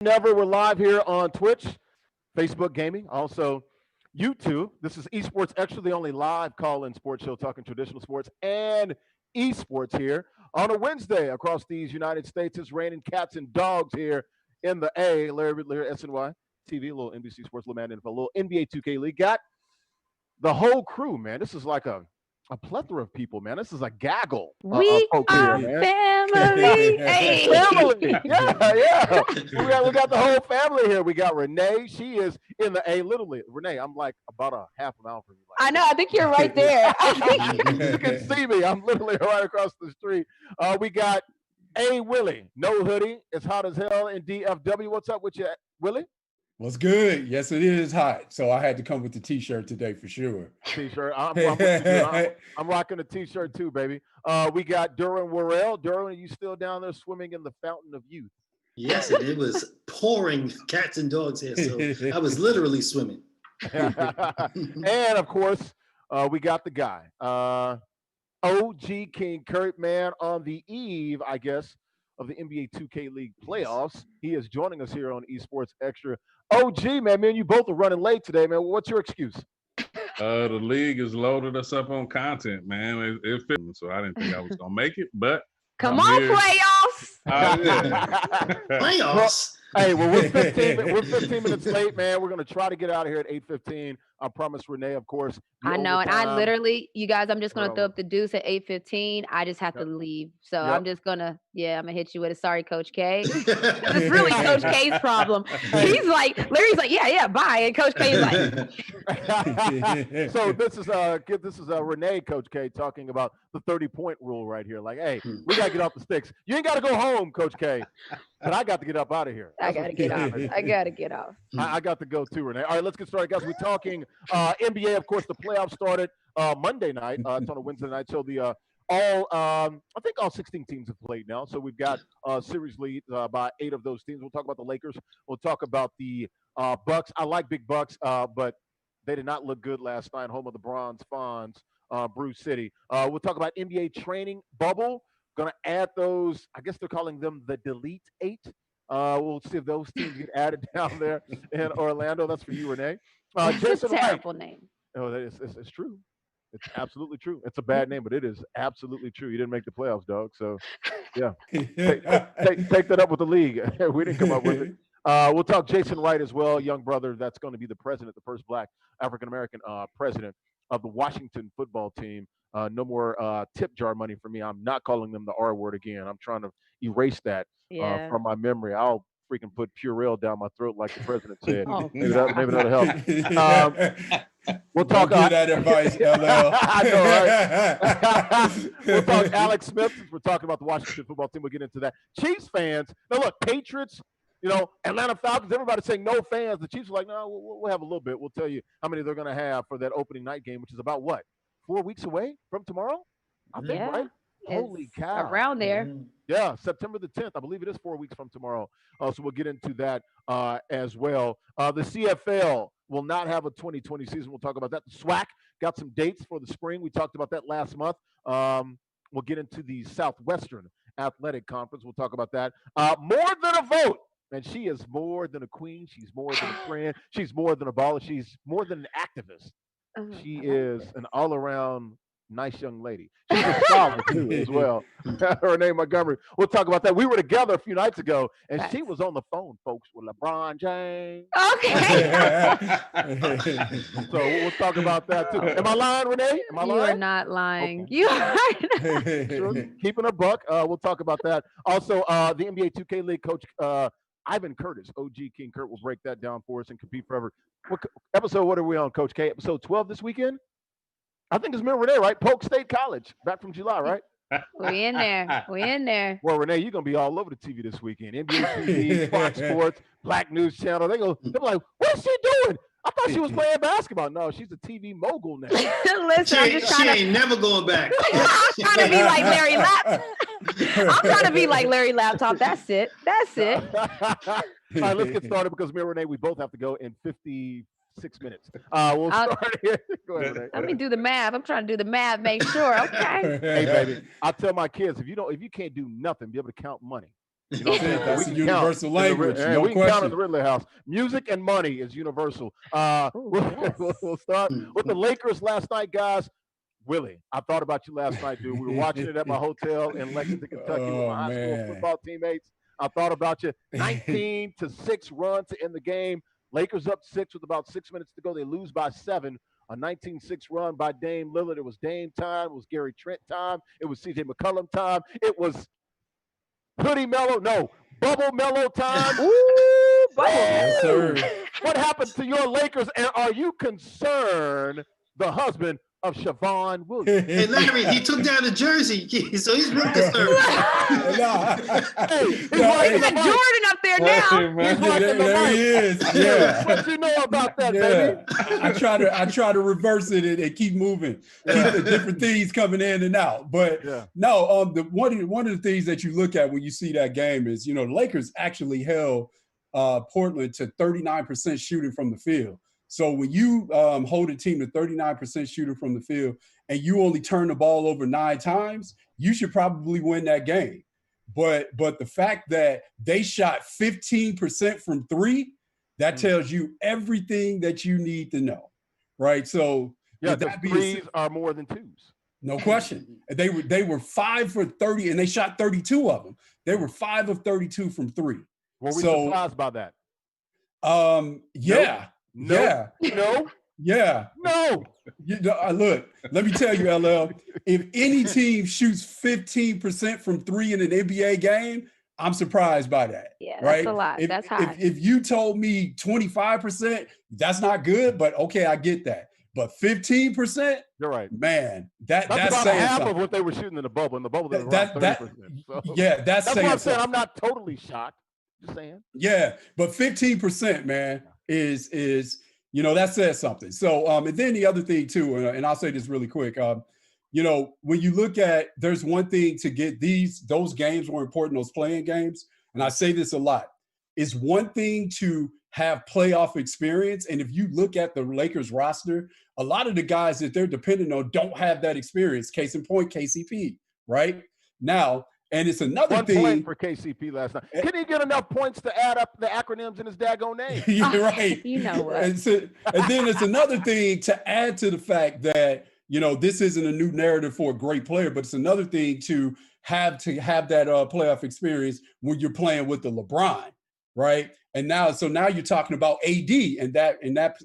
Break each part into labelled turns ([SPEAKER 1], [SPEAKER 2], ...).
[SPEAKER 1] Never. We're live here on Twitch, Facebook Gaming, also YouTube. This is Esports Extra, the only live call-in sports show talking traditional sports and esports here on a Wednesday across these United States. It's raining cats and dogs here in the A. Larry Ridley, SNY TV, a little NBC Sports, little man NFL, a little NBA 2K League. Got the whole crew, man. This is like a plethora of people, man. This is a gaggle of
[SPEAKER 2] We
[SPEAKER 1] folk
[SPEAKER 2] are
[SPEAKER 1] here, man.
[SPEAKER 2] family. Hey.
[SPEAKER 1] Family. Yeah. We got the whole family here. We got Renee. She is in the A. Literally, Renee, I'm like about a half a mile from you.
[SPEAKER 2] I know. I think you're right there.
[SPEAKER 1] You can see me. I'm literally right across the street. We got A. Willie. No hoodie. It's hot as hell in DFW. What's up with you, Willie?
[SPEAKER 3] What's good? Yes, it is hot. So I had to come with the t-shirt today for sure.
[SPEAKER 1] T-shirt. I'm rocking a t-shirt too, baby. We got Duran Worrell. Duran, are you still down there swimming in the fountain of youth?
[SPEAKER 4] Yes, and it was pouring cats and dogs here, so I was literally swimming.
[SPEAKER 1] And of course, we got the guy, OG King Kurt, man, on the eve, I guess, of the NBA 2K League playoffs. He is joining us here on Esports Extra. OG, man, me and you both are running late today, man. What's your excuse?
[SPEAKER 5] The league has loaded us up on content, man. It fit, so I didn't think I was gonna make it, but
[SPEAKER 2] Come on, playoffs.
[SPEAKER 4] Playoffs.
[SPEAKER 1] Hey, well, we're 15 minutes late, man. We're gonna try to get out of here at 8:15. I promise Renee, of course.
[SPEAKER 2] I know, and I literally, you guys, I'm just gonna throw up the deuce at 8:15. I just have to leave, so I'm just gonna, I'm gonna hit you with a sorry, Coach K. It's really Coach K's problem. He's like, Larry's like, yeah, bye, and Coach K is like.
[SPEAKER 1] So this is Renee, Coach K, talking about the 30-point rule right here. Like, hey, we gotta get off the sticks. You ain't gotta go home, Coach K, but I got to get up out of here.
[SPEAKER 2] I gotta get off. I gotta get off.
[SPEAKER 1] I got to go too, Renee. All right, let's get started, guys. We're talking NBA. Of course, the playoffs started Monday night. It's on a Wednesday night. So the I think all 16 teams have played now. So we've got series lead by 8 of those teams. We'll talk about the Lakers. We'll talk about the Bucks. I like big Bucks, but they did not look good last night. Home of the Bronze Fonz, Bruce City. We'll talk about NBA training bubble. Going to add those. I guess they're calling them the Delete 8. We'll see if those teams get added down there in Orlando. That's for you, Renee. Jason
[SPEAKER 2] terrible name.
[SPEAKER 1] Oh, it's true. It's absolutely true. It's a bad name, but it is absolutely true. You didn't make the playoffs, dog. So, yeah, take that up with the league. We didn't come up with it. We'll talk Jason Wright as well, young brother that's going to be the president, the first Black African-American president of the Washington football team. No more tip jar money for me. I'm not calling them the R word again. I'm trying to erase that from my memory. I'll freaking put Purell down my throat like the president said. Maybe that'll help. We'll talk.
[SPEAKER 3] Give that advice, LL.
[SPEAKER 1] I know, right? We'll talk Alex Smith since we're talking about the Washington football team. We'll get into that. Chiefs fans. Now look, Patriots. Atlanta Falcons. Everybody's saying no fans. The Chiefs are like, no, we'll have a little bit. We'll tell you how many they're going to have for that opening night game, which is about what? 4 weeks away from tomorrow, I think, right? Holy cow.
[SPEAKER 2] Around there.
[SPEAKER 1] Yeah, September the 10th. I believe it is 4 weeks from tomorrow. So we'll get into that as well. The CFL will not have a 2020 season. We'll talk about that. The SWAC got some dates for the spring. We talked about that last month. We'll get into the Southwestern Athletic Conference. We'll talk about that. More than a vote. And she is more than a queen. She's more than a friend. She's more than a baller. She's more than an activist. She is an all-around nice young lady. She's a scholar too, as well. Her name Montgomery. We'll talk about that. We were together a few nights ago, and she was on the phone, folks, with LeBron James.
[SPEAKER 2] Okay.
[SPEAKER 1] So we'll talk about that too. Am I lying, Renee? Am I lying?
[SPEAKER 2] You are not lying.
[SPEAKER 1] Okay.
[SPEAKER 2] You are
[SPEAKER 1] Sure. Keeping a buck. We'll talk about that. Also, the NBA 2K League coach Ivan Curtis, OG King Kurt, will break that down for us and compete forever. What are we on, Coach K? Episode 12 this weekend? I think it's me and Renee, right? Polk State College, back from July, right?
[SPEAKER 2] We in there.
[SPEAKER 1] Well, Renee, you're going to be all over the TV this weekend. NBA TV, Fox Sports, Black News Channel. They're like, what is she doing? I thought she was playing basketball. No, she's a TV mogul now.
[SPEAKER 2] Listen,
[SPEAKER 4] she ain't never going back.
[SPEAKER 2] I'm trying to be like Larry Laptop. I'm trying to be like Larry Laptop. That's it.
[SPEAKER 1] All right, let's get started because me and Renee, we both have to go in 56 minutes. We'll start here. Go ahead, Renee.
[SPEAKER 2] Let me do the math. I'm trying to do the math, make sure. Okay.
[SPEAKER 1] Hey, baby, I tell my kids, if you can't do nothing, be able to count money. You know what I'm saying?
[SPEAKER 3] That's
[SPEAKER 1] We
[SPEAKER 3] a
[SPEAKER 1] can
[SPEAKER 3] universal
[SPEAKER 1] count
[SPEAKER 3] language, no
[SPEAKER 1] we can count in
[SPEAKER 3] question.
[SPEAKER 1] the Ridley house. Music and money is universal.
[SPEAKER 2] Ooh,
[SPEAKER 1] We'll,
[SPEAKER 2] yes.
[SPEAKER 1] we'll start with the Lakers last night, guys. Willie, I thought about you last night, dude. We were watching it at my hotel in Lexington, Kentucky with
[SPEAKER 3] Oh,
[SPEAKER 1] my high school
[SPEAKER 3] man.
[SPEAKER 1] football teammates. I thought about you. 19-6 run to end the game. Lakers up 6 with about 6 minutes to go. They lose by 7. A 19-6 run by Dame Lillard. It was Dame time. It was Gary Trent time. It was CJ McCollum time. It was Hoodie Mellow. No, Bubble Mellow time.
[SPEAKER 2] Ooh, bubble.
[SPEAKER 3] Yes, sir.
[SPEAKER 1] What happened to your Lakers? And are you concerned, the husband of Siobhan Williams?
[SPEAKER 4] Hey, Larry, he took down the jersey, so he's real concerned.
[SPEAKER 1] Hey, he's
[SPEAKER 3] No,
[SPEAKER 1] right
[SPEAKER 3] hey.
[SPEAKER 1] in the
[SPEAKER 2] Look at
[SPEAKER 1] mic.
[SPEAKER 2] Jordan up there now.
[SPEAKER 5] Man.
[SPEAKER 1] He's right in the
[SPEAKER 3] There
[SPEAKER 1] mic.
[SPEAKER 3] he is. Yeah.
[SPEAKER 1] What you know about that, baby?
[SPEAKER 3] I try to reverse it and keep moving, keep the different things coming in and out. But
[SPEAKER 1] Yeah.
[SPEAKER 3] no, one of the things that you look at when you see that game is, the Lakers actually held Portland to 39% shooting from the field. So when you hold a team to 39% shooting from the field and you only turn the ball over 9 times, you should probably win that game. But the fact that they shot 15% from 3, that tells you everything that you need to know, right? So
[SPEAKER 1] Yeah,
[SPEAKER 3] with
[SPEAKER 1] the
[SPEAKER 3] that being
[SPEAKER 1] threes
[SPEAKER 3] said,
[SPEAKER 1] are more than twos.
[SPEAKER 3] no question. They were 5 for 30 and they shot 32 of them. They were 5 of 32 from 3.
[SPEAKER 1] Were we
[SPEAKER 3] So,
[SPEAKER 1] surprised by that?
[SPEAKER 3] yeah.
[SPEAKER 1] No.
[SPEAKER 3] Yeah.
[SPEAKER 1] No.
[SPEAKER 3] Yeah.
[SPEAKER 1] No.
[SPEAKER 3] Look, let me tell you, LL, if any team shoots 15% from 3 in an NBA game, I'm surprised by that.
[SPEAKER 2] Yeah, that's
[SPEAKER 3] right?
[SPEAKER 2] a lot.
[SPEAKER 3] If,
[SPEAKER 2] That's high.
[SPEAKER 3] If you told me 25%, that's not good, but okay, I get that. But 15%,
[SPEAKER 1] You're right.
[SPEAKER 3] man,
[SPEAKER 1] That's
[SPEAKER 3] that's
[SPEAKER 1] about
[SPEAKER 3] saying
[SPEAKER 1] half
[SPEAKER 3] something.
[SPEAKER 1] of what they were shooting in the bubble. In the bubble, they were
[SPEAKER 3] That-
[SPEAKER 1] around
[SPEAKER 3] that-
[SPEAKER 1] 30%. So
[SPEAKER 3] Yeah, that's
[SPEAKER 1] that's
[SPEAKER 3] saying
[SPEAKER 1] what I'm saying.
[SPEAKER 3] something.
[SPEAKER 1] I'm not totally shocked. Just saying.
[SPEAKER 3] Yeah, but 15%, man, is that says something. So and then the other thing too, and I'll say this really quick. When you look at, there's one thing to get those games were important, those playing games, and I say this a lot. It's one thing to have playoff experience, and if you look at the Lakers roster, a lot of the guys that they're dependent on don't have that experience. Case in point, KCP, right? Now, and it's another
[SPEAKER 1] 1
[SPEAKER 3] thing
[SPEAKER 1] point for KCP last night. Can he get enough points to add up the acronyms in his daggone name?
[SPEAKER 3] You're right.
[SPEAKER 2] You know what?
[SPEAKER 3] And then it's another thing to add to the fact that, this isn't a new narrative for a great player, but it's another thing to have that playoff experience when you're playing with the LeBron, right? And now you're talking about AD in that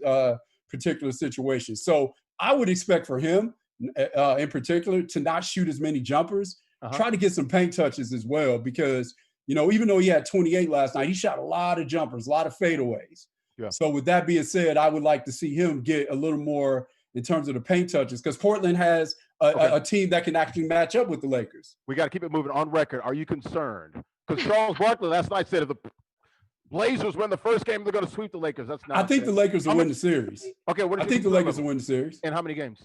[SPEAKER 3] particular situation. So I would expect for him in particular to not shoot as many jumpers, try to get some paint touches as well, because even though he had 28 last night, he shot a lot of jumpers, a lot of fadeaways.
[SPEAKER 1] Yeah.
[SPEAKER 3] So with that being said, I would like to see him get a little more in terms of the paint touches, because Portland has a team that can actually match up with the Lakers.
[SPEAKER 1] We got to keep it moving. On record, are you concerned? Because Charles Barkley last night said if the Blazers win the first game, they're going to sweep the Lakers. That's not.
[SPEAKER 3] I think the Lakers will win the series.
[SPEAKER 1] Okay,
[SPEAKER 3] I think the Lakers will win the series.
[SPEAKER 1] In how many games?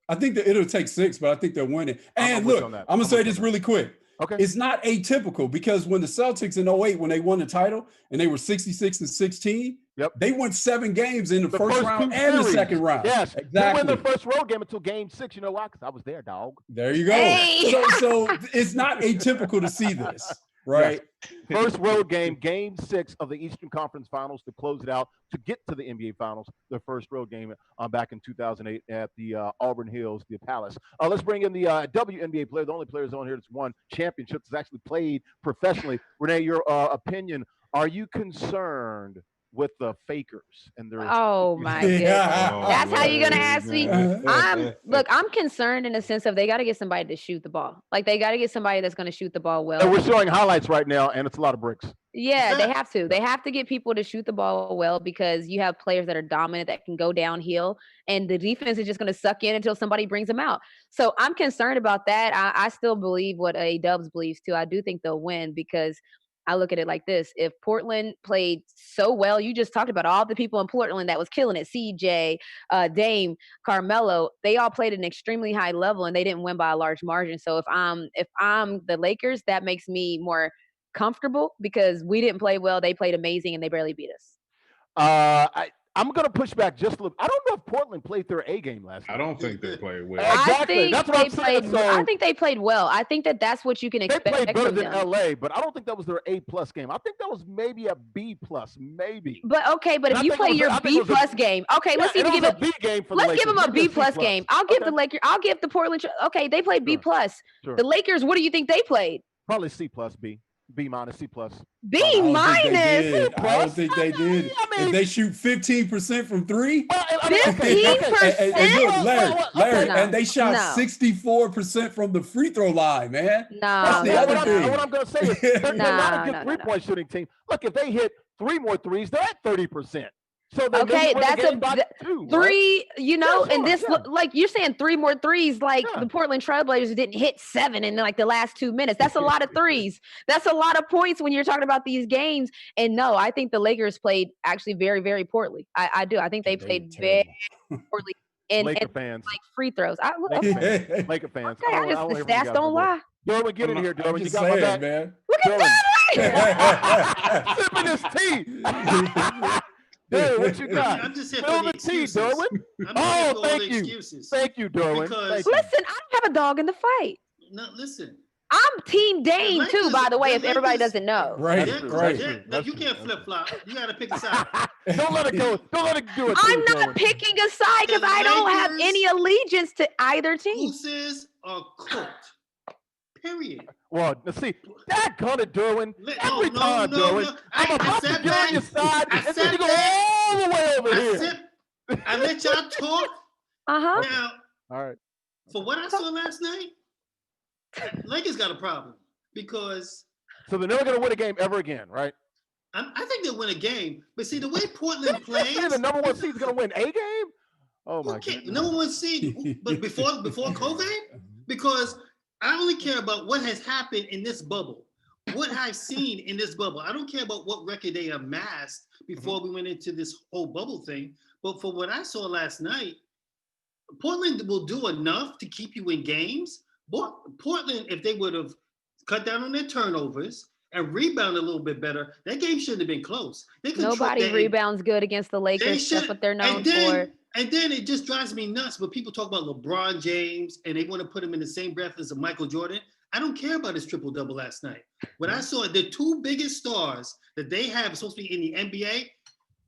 [SPEAKER 3] I think that it'll take 6, but I think they'll win it. And look, I'm going to say this really quick.
[SPEAKER 1] Okay.
[SPEAKER 3] It's not atypical, because when the Celtics in 08, when they won the title and they were 66-16, they won 7 games in the first round and the second round.
[SPEAKER 1] Yes,
[SPEAKER 3] exactly.
[SPEAKER 1] They win the first road game until game 6. You know why? Because I was there, dog.
[SPEAKER 3] There you go.
[SPEAKER 2] Hey.
[SPEAKER 3] So it's not atypical to see this, right?
[SPEAKER 1] Yes. First road game, game 6 of the Eastern Conference Finals to close it out to get to the NBA Finals. The first road game back in 2008 at the Auburn Hills, the Palace. Let's bring in the WNBA player, the only players on here that's won championships, that's actually played professionally. Renee, your opinion, are you concerned with the fakers and their?
[SPEAKER 2] Oh my goodness. That's how you're gonna ask me. I'm concerned in the sense of they got to get somebody to shoot the ball. Like, they got to get somebody that's going to shoot the ball well.
[SPEAKER 1] And we're showing highlights right now, and it's a lot of bricks.
[SPEAKER 2] Yeah, they have to. They have to get people to shoot the ball well, because you have players that are dominant that can go downhill, and the defense is just going to suck in until somebody brings them out. So I'm concerned about that. I still believe what Dubs believes too. I do think they'll win, because I look at it like this. If Portland played so well, you just talked about all the people in Portland that was killing it. CJ, Dame, Carmelo, they all played at an extremely high level and they didn't win by a large margin. So if I'm the Lakers, that makes me more comfortable, because we didn't play well. They played amazing and they barely beat us.
[SPEAKER 1] I'm going to push back just a little. I don't know if Portland played their A game last night.
[SPEAKER 5] I don't think they played well.
[SPEAKER 1] Exactly. That's what I'm saying. So
[SPEAKER 2] I think they played well. I think that's what you can expect.
[SPEAKER 1] They played better
[SPEAKER 2] from
[SPEAKER 1] than
[SPEAKER 2] them.
[SPEAKER 1] LA, but I don't think that was their A+ game. I think that was maybe a B+, maybe.
[SPEAKER 2] But okay, but if you play your B+ game, okay, let's even give it.
[SPEAKER 1] B game for
[SPEAKER 2] let's give them a B+ game. I'll give the Lakers. I'll give the Portland. Okay, they played B+.
[SPEAKER 1] Sure.
[SPEAKER 2] The Lakers. What do you think they played?
[SPEAKER 1] Probably C+, B, B-, C+.
[SPEAKER 2] B-.
[SPEAKER 3] I don't think they did.
[SPEAKER 1] I mean,
[SPEAKER 3] if they shoot 15% from three,
[SPEAKER 2] 15%.
[SPEAKER 3] And look, Larry,
[SPEAKER 2] No,
[SPEAKER 3] and they shot
[SPEAKER 2] no.
[SPEAKER 3] 64% from the free throw line, man.
[SPEAKER 2] No,
[SPEAKER 3] That's the other thing.
[SPEAKER 1] What I'm going to say is they're not a good three-point shooting team. Look, if they hit 3 more threes, they're at 30%. So
[SPEAKER 2] okay, that's
[SPEAKER 1] two,
[SPEAKER 2] three,
[SPEAKER 1] right?
[SPEAKER 2] you know,
[SPEAKER 1] Yeah,
[SPEAKER 2] and this, like you're saying 3 more threes, like
[SPEAKER 1] Yeah.
[SPEAKER 2] the Portland Trailblazers didn't hit 7 in like the last 2 minutes. That's a lot of threes. That's a lot of points when you're talking about these games. And no, I think the Lakers played actually very, very poorly. I do. I think they played very poorly in
[SPEAKER 1] fans.
[SPEAKER 2] like free throws.
[SPEAKER 1] Laker fans.
[SPEAKER 2] Okay, the stats don't lie.
[SPEAKER 1] Derwin, get in here, Derwin. You
[SPEAKER 3] Just
[SPEAKER 1] got
[SPEAKER 3] saying,
[SPEAKER 1] my back.
[SPEAKER 3] man.
[SPEAKER 2] Look at
[SPEAKER 1] Sipping his tea. Derwin, what you got?
[SPEAKER 4] I'm just here
[SPEAKER 1] Spill
[SPEAKER 4] for the
[SPEAKER 1] the tea,
[SPEAKER 4] excuses.
[SPEAKER 1] Derwin.
[SPEAKER 4] I'm just here for all
[SPEAKER 1] thank
[SPEAKER 4] the
[SPEAKER 1] you.
[SPEAKER 4] excuses.
[SPEAKER 1] Thank you, Derwin.
[SPEAKER 4] Because-
[SPEAKER 1] Thank you.
[SPEAKER 2] Listen, I don't have a dog in the fight.
[SPEAKER 4] No, listen.
[SPEAKER 2] I'm Team Dame
[SPEAKER 4] The
[SPEAKER 2] too,
[SPEAKER 4] Lakers-
[SPEAKER 2] by the way,
[SPEAKER 4] the
[SPEAKER 2] if everybody
[SPEAKER 4] Lakers-
[SPEAKER 2] doesn't know.
[SPEAKER 3] Right,
[SPEAKER 1] That's true.
[SPEAKER 3] right.
[SPEAKER 1] That's true. That's
[SPEAKER 4] You
[SPEAKER 1] true.
[SPEAKER 4] can't flip flop. You got to pick a side.
[SPEAKER 1] Don't let it go. Don't let it do it.
[SPEAKER 2] I'm
[SPEAKER 1] to you,
[SPEAKER 2] not
[SPEAKER 1] Derwin.
[SPEAKER 2] picking a side because
[SPEAKER 4] The
[SPEAKER 2] I don't have
[SPEAKER 4] Lakers-
[SPEAKER 2] any allegiance to either team.
[SPEAKER 4] Gooses are cooked. Period.
[SPEAKER 1] Well, let's see. That gun it, Derwin.
[SPEAKER 4] No,
[SPEAKER 1] Every
[SPEAKER 4] no,
[SPEAKER 1] time,
[SPEAKER 4] no,
[SPEAKER 1] Derwin.
[SPEAKER 4] no.
[SPEAKER 1] I'm
[SPEAKER 4] I
[SPEAKER 1] about to
[SPEAKER 4] said
[SPEAKER 1] get on
[SPEAKER 4] that.
[SPEAKER 1] your side,
[SPEAKER 4] I
[SPEAKER 1] and then
[SPEAKER 4] said
[SPEAKER 1] you go
[SPEAKER 4] that.
[SPEAKER 1] all the way over here.
[SPEAKER 4] I let y'all talk.
[SPEAKER 2] Uh-huh.
[SPEAKER 4] Now,
[SPEAKER 1] All right.
[SPEAKER 4] for what I saw last night, Lakers got a problem because
[SPEAKER 1] So they're never going to win a game ever again, right?
[SPEAKER 4] I think they'll win a game. But see, the way Portland
[SPEAKER 1] You're saying
[SPEAKER 4] plays,
[SPEAKER 1] the number one seed is going to win a game? Oh, my
[SPEAKER 4] okay,
[SPEAKER 1] goodness.
[SPEAKER 4] number one seed, but before COVID, because I only care about what has happened in this bubble, what I've seen in this bubble. I don't care about what record they amassed before we went into this whole bubble thing. But for what I saw last night, Portland will do enough to keep you in games. Portland, if they would have cut down on their turnovers and rebound a little bit better, that game shouldn't have been close.
[SPEAKER 2] Nobody rebounds good against the Lakers. That's what they're known for.
[SPEAKER 4] And then it just drives me nuts when people talk about LeBron James and they want to put him in the same breath as a Michael Jordan. I don't care about his triple-double last night. When I saw the 2 biggest stars that they have supposed to be in the NBA,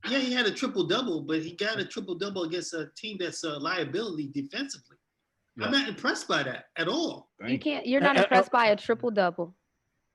[SPEAKER 4] yeah, he had a triple-double, but he got a triple-double against a team that's a liability defensively.
[SPEAKER 1] Yeah.
[SPEAKER 4] I'm not impressed by that at all.
[SPEAKER 2] You're not impressed by a triple-double.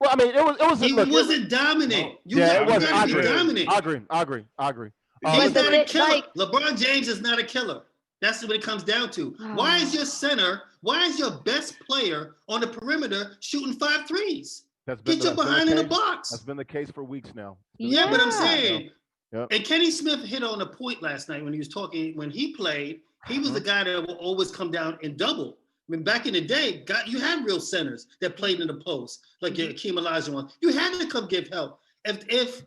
[SPEAKER 1] Well, I mean, it was.
[SPEAKER 4] He wasn't dominant. You
[SPEAKER 1] it wasn't.
[SPEAKER 4] got to be dominant.
[SPEAKER 1] I agree.
[SPEAKER 4] He's not a killer.
[SPEAKER 2] like-
[SPEAKER 4] LeBron James is not a killer. That's what it comes down to. Why is your center, why is your best player on the perimeter shooting 5 threes? Get your behind in the box.
[SPEAKER 1] That's been the case for weeks now.
[SPEAKER 4] Yeah, but I'm saying,
[SPEAKER 1] Yep.
[SPEAKER 4] and Kenny Smith hit on a point last night when he was talking, when he played, he was the guy that will always come down and double. I mean, back in the day, you had real centers that played in the post, like your Akeem Olajuwon. You had to come give help. If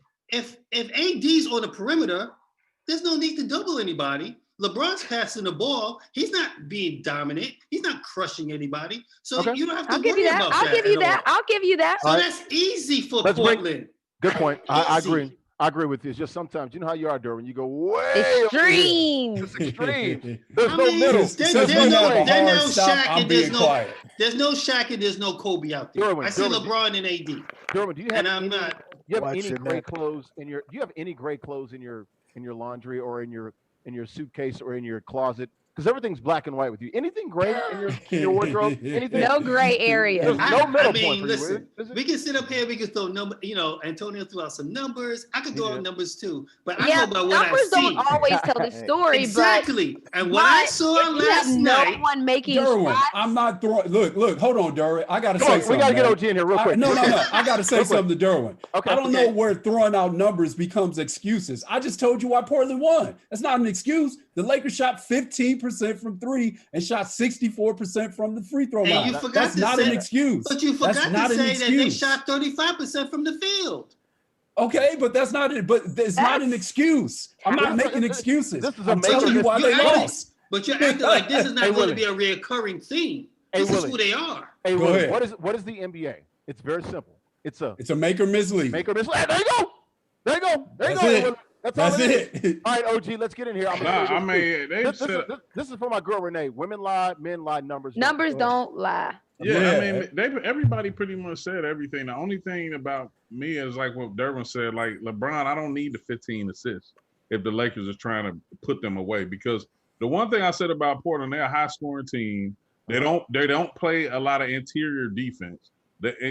[SPEAKER 4] AD's on the perimeter, there's no need to double anybody. LeBron's passing the ball. He's not being dominant. He's not crushing anybody. So you don't have to worry about that.
[SPEAKER 2] I'll give you that. I'll give you that.
[SPEAKER 4] So that's easy for Portland.
[SPEAKER 1] Good point. I agree. I agree with you. It's just sometimes, you know how you are, Derwin. You go way
[SPEAKER 2] extreme.
[SPEAKER 1] It's extreme. There's no
[SPEAKER 4] mean,
[SPEAKER 1] middle.
[SPEAKER 4] There's no Shaq
[SPEAKER 3] I'm
[SPEAKER 4] and
[SPEAKER 3] being quiet.
[SPEAKER 4] there's no Shaq and there's no Kobe out there. I see LeBron and AD.
[SPEAKER 1] Derwin, do you have
[SPEAKER 4] And I'm
[SPEAKER 1] any,
[SPEAKER 4] not.
[SPEAKER 1] do you have any
[SPEAKER 6] watching
[SPEAKER 1] gray
[SPEAKER 6] that.
[SPEAKER 1] clothes in your? Do you have any gray clothes in your laundry or in your suitcase or in your closet? Because everything's black and white with you. Anything gray in your wardrobe? Anything?
[SPEAKER 2] No gray area.
[SPEAKER 1] There's no middle
[SPEAKER 4] I mean,
[SPEAKER 1] point for
[SPEAKER 4] listen,
[SPEAKER 1] you.
[SPEAKER 4] we can sit up here, we can throw numbers, Antonio threw out some numbers. I could throw out numbers too, but I
[SPEAKER 2] Yeah,
[SPEAKER 4] go by what I
[SPEAKER 2] numbers
[SPEAKER 4] see.
[SPEAKER 2] don't always tell the story,
[SPEAKER 4] Exactly. And what
[SPEAKER 2] but
[SPEAKER 4] I saw
[SPEAKER 2] if you
[SPEAKER 4] last
[SPEAKER 2] have
[SPEAKER 4] night.
[SPEAKER 2] no one making
[SPEAKER 3] Derwin,
[SPEAKER 2] shots.
[SPEAKER 3] I'm not throwing. Look, hold on, Derwin. I got to
[SPEAKER 1] Come
[SPEAKER 3] say
[SPEAKER 1] on,
[SPEAKER 3] something.
[SPEAKER 1] we got to get
[SPEAKER 3] man.
[SPEAKER 1] OG in here real quick.
[SPEAKER 3] No. I got to say
[SPEAKER 1] Real quick.
[SPEAKER 3] something to Derwin.
[SPEAKER 1] Okay.
[SPEAKER 3] I don't know where throwing out numbers becomes excuses. I just told you why Portland won. That's not an excuse. The Lakers shot 15% from 3 and shot 64% from the free throw
[SPEAKER 4] And
[SPEAKER 3] line.
[SPEAKER 4] you forgot
[SPEAKER 3] That's
[SPEAKER 4] to
[SPEAKER 3] not
[SPEAKER 4] say-
[SPEAKER 3] an excuse.
[SPEAKER 4] But you forgot
[SPEAKER 3] That's
[SPEAKER 4] to
[SPEAKER 3] not an
[SPEAKER 4] say that they
[SPEAKER 3] excuse.
[SPEAKER 4] shot 35% from the field.
[SPEAKER 3] Okay, but that's not it. But it's not an excuse. I'm not making excuses.
[SPEAKER 1] This is a
[SPEAKER 3] I'm telling you why they
[SPEAKER 4] You're acting-
[SPEAKER 3] lost.
[SPEAKER 4] But you're acting like this is not
[SPEAKER 1] Hey,
[SPEAKER 4] going
[SPEAKER 1] Willie.
[SPEAKER 4] to be a reoccurring theme.
[SPEAKER 1] Hey,
[SPEAKER 4] This is
[SPEAKER 1] Willie.
[SPEAKER 4] who they are.
[SPEAKER 1] Hey,
[SPEAKER 3] Go
[SPEAKER 1] Willie,
[SPEAKER 3] ahead.
[SPEAKER 1] what is the NBA? It's very simple. It's a
[SPEAKER 3] It's a make or miss league.
[SPEAKER 1] make or miss. Hey, there you go. There you go. There you
[SPEAKER 3] That's
[SPEAKER 1] go.
[SPEAKER 3] it.
[SPEAKER 1] Willie. That's all
[SPEAKER 3] That's
[SPEAKER 1] it is.
[SPEAKER 3] it.
[SPEAKER 1] All right, OG, let's get in here. I'm
[SPEAKER 5] Nah, I
[SPEAKER 1] gonna say
[SPEAKER 5] mean, they said,
[SPEAKER 1] this is for my girl Renee. Women lie, men lie, numbers
[SPEAKER 2] don't lie.
[SPEAKER 5] yeah, I mean, everybody pretty much said everything. The only thing about me is like what Derwin said, like LeBron, I don't need the 15 assists if the Lakers are trying to put them away, because the one thing I said about Portland, they're a high scoring team. They don't play a lot of interior defense.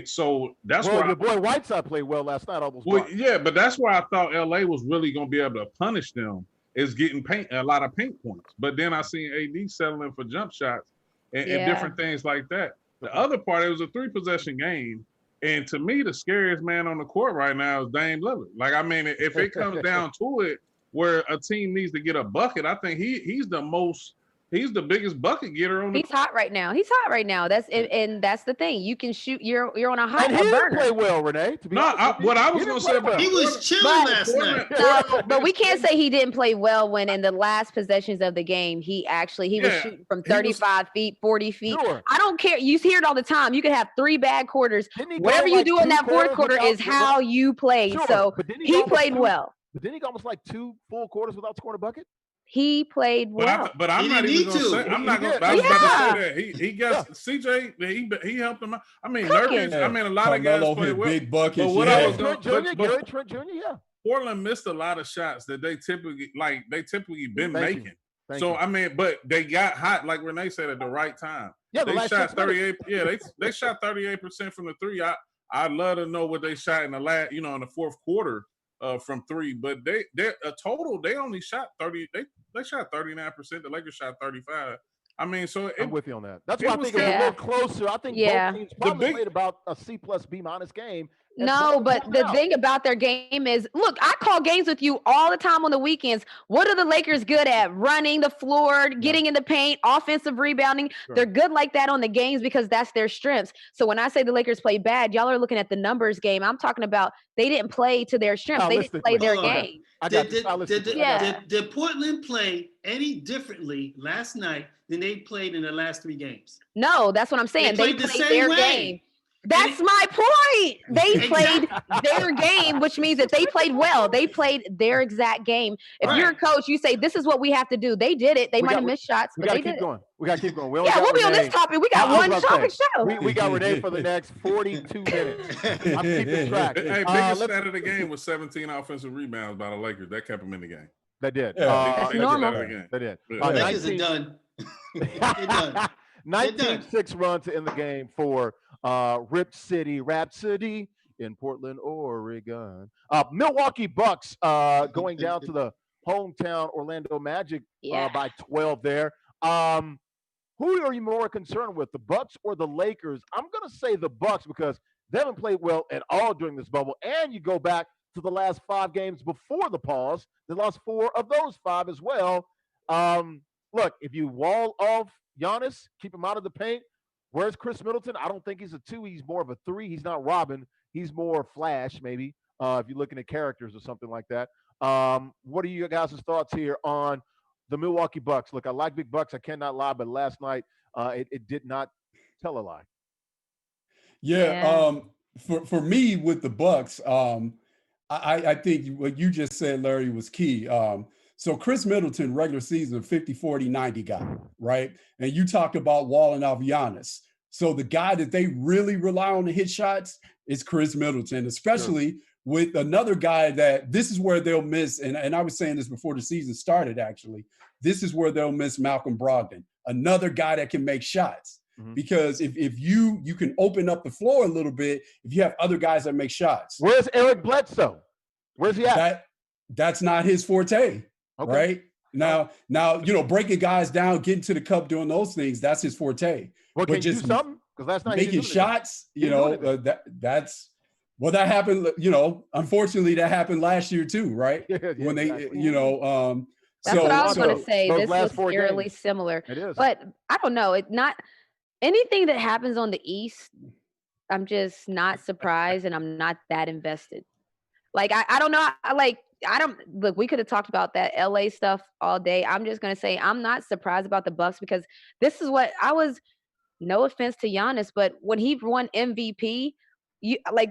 [SPEAKER 5] So that's why
[SPEAKER 1] your boy Whiteside played well last night. Almost.
[SPEAKER 5] Well, yeah, but that's why I thought LA was really going to be able to punish them, is getting a lot of paint points. But then I seen AD settling for jump shots and different things like that. The other part, it was a 3-possession game. And to me, the scariest man on the court right now is Dame Lillard. Like, I mean, if it comes down to it, where a team needs to get a bucket, I think he's the biggest bucket getter on the
[SPEAKER 2] He's hot right now. And that's the thing. You can shoot. You're on a hot
[SPEAKER 1] and he
[SPEAKER 2] burner.
[SPEAKER 1] didn't play well, Renee. To be honest,
[SPEAKER 5] what I was going to say about
[SPEAKER 4] he was chilling last night.
[SPEAKER 2] No, but we can't say he didn't play well when in the last possessions of the game he was shooting from 35 feet, 40 feet.
[SPEAKER 1] Sure.
[SPEAKER 2] I don't care. You hear it all the time. You can have 3 bad quarters. Whatever you do in that fourth quarter is how you play.
[SPEAKER 1] Sure,
[SPEAKER 2] so he played well.
[SPEAKER 1] But then he got almost like 2 full quarters without scoring a bucket.
[SPEAKER 2] He played well.
[SPEAKER 5] But I'm not even going to say. I'm not going. I was about to say that he got CJ. He helped him out. I mean, Nurkic. I mean, a lot of guys played well.
[SPEAKER 3] Big buckets.
[SPEAKER 5] But what I was
[SPEAKER 1] Gary Trent Jr. Yeah.
[SPEAKER 5] Portland missed a lot of shots that they typically been making. So I mean, but they got hot, like Renee said, at the right time. Yeah, they shot 38. Yeah, they shot 38% from the 3. I'd love to know what they shot in the last, in the fourth quarter. From 3, but they only shot 30. They shot 39%. The Lakers shot 35. I mean, so
[SPEAKER 1] I'm with you on that. That's why I think it's a little closer. I think both teams probably played about a C+ B- game.
[SPEAKER 2] No, but the thing about their game is, look, I call games with you all the time on the weekends. What are the Lakers good at? Running the floor, getting in the paint, offensive rebounding. Sure. They're good like that on the games because that's their strengths. So when I say the Lakers play bad, y'all are looking at the numbers game. I'm talking about they didn't play to their strengths. They didn't play their game.
[SPEAKER 4] Did Portland play any differently last night than they played in the last 3 games?
[SPEAKER 2] No, that's what I'm saying. They played their game. That's my point. They played their game, which means that they played well. They played their exact game. If you're a coach, you say, this is what we have to do. They did it. They might have missed shots, but they did it.
[SPEAKER 1] We got to keep going.
[SPEAKER 2] We'll be on this topic. We got one topic show.
[SPEAKER 1] We got Renee for the next 42 minutes. I'm keeping track.
[SPEAKER 5] Hey, biggest stat of the game was 17 offensive rebounds by the Lakers. That kept them in the game.
[SPEAKER 1] They did.
[SPEAKER 2] That's normal.
[SPEAKER 1] They did.
[SPEAKER 4] The Lakers are done. They're done.
[SPEAKER 1] 19-6 run to end the game for Rip City Rhapsody in Portland, Oregon. Milwaukee Bucks going down to the hometown Orlando Magic by 12 there. Who are you more concerned with, the Bucks or the Lakers? I'm going to say the Bucks because they haven't played well at all during this bubble. And you go back to the last 5 games before the pause. They lost 4 of those 5 as well. Look, if you wall off Giannis, keep him out of the paint. Where's Chris Middleton? I don't think he's a 2. He's more of a 3. He's not Robin. He's more Flash, maybe, if you're looking at characters or something like that. What are you guys' thoughts here on the Milwaukee Bucks? Look, I like big Bucks. I cannot lie, but last night it did not tell a lie.
[SPEAKER 3] Yeah. For me with the Bucks, I think what you just said, Larry, was key. So Chris Middleton, regular season, 50, 40, 90 guy, right? And you talked about walling off Giannis. So the guy that they really rely on to hit shots is Chris Middleton, especially with another guy that this is where they'll miss. And I was saying this before the season started, actually. This is where they'll miss Malcolm Brogdon, another guy that can make shots. Mm-hmm. Because if you can open up the floor a little bit, if you have other guys that make shots.
[SPEAKER 1] Where's Eric Bledsoe? Where's he at?
[SPEAKER 3] That's not his forte. Okay. Right now, breaking guys down, getting to the cup, doing those things, that's his forte.
[SPEAKER 1] Well, can you do something? Because last night
[SPEAKER 3] making shots, that's that happened. Unfortunately, that happened last year too, right? When they,
[SPEAKER 2] that's what I was going to say. This was eerily similar.
[SPEAKER 1] It is,
[SPEAKER 2] but I don't know. It's not anything that happens on the East. I'm just not surprised, and I'm not that invested. Like I don't know. Look, we could have talked about that LA stuff all day. I'm just going to say I'm not surprised about the Bucks because this is what I was, no offense to Giannis, but when he won MVP,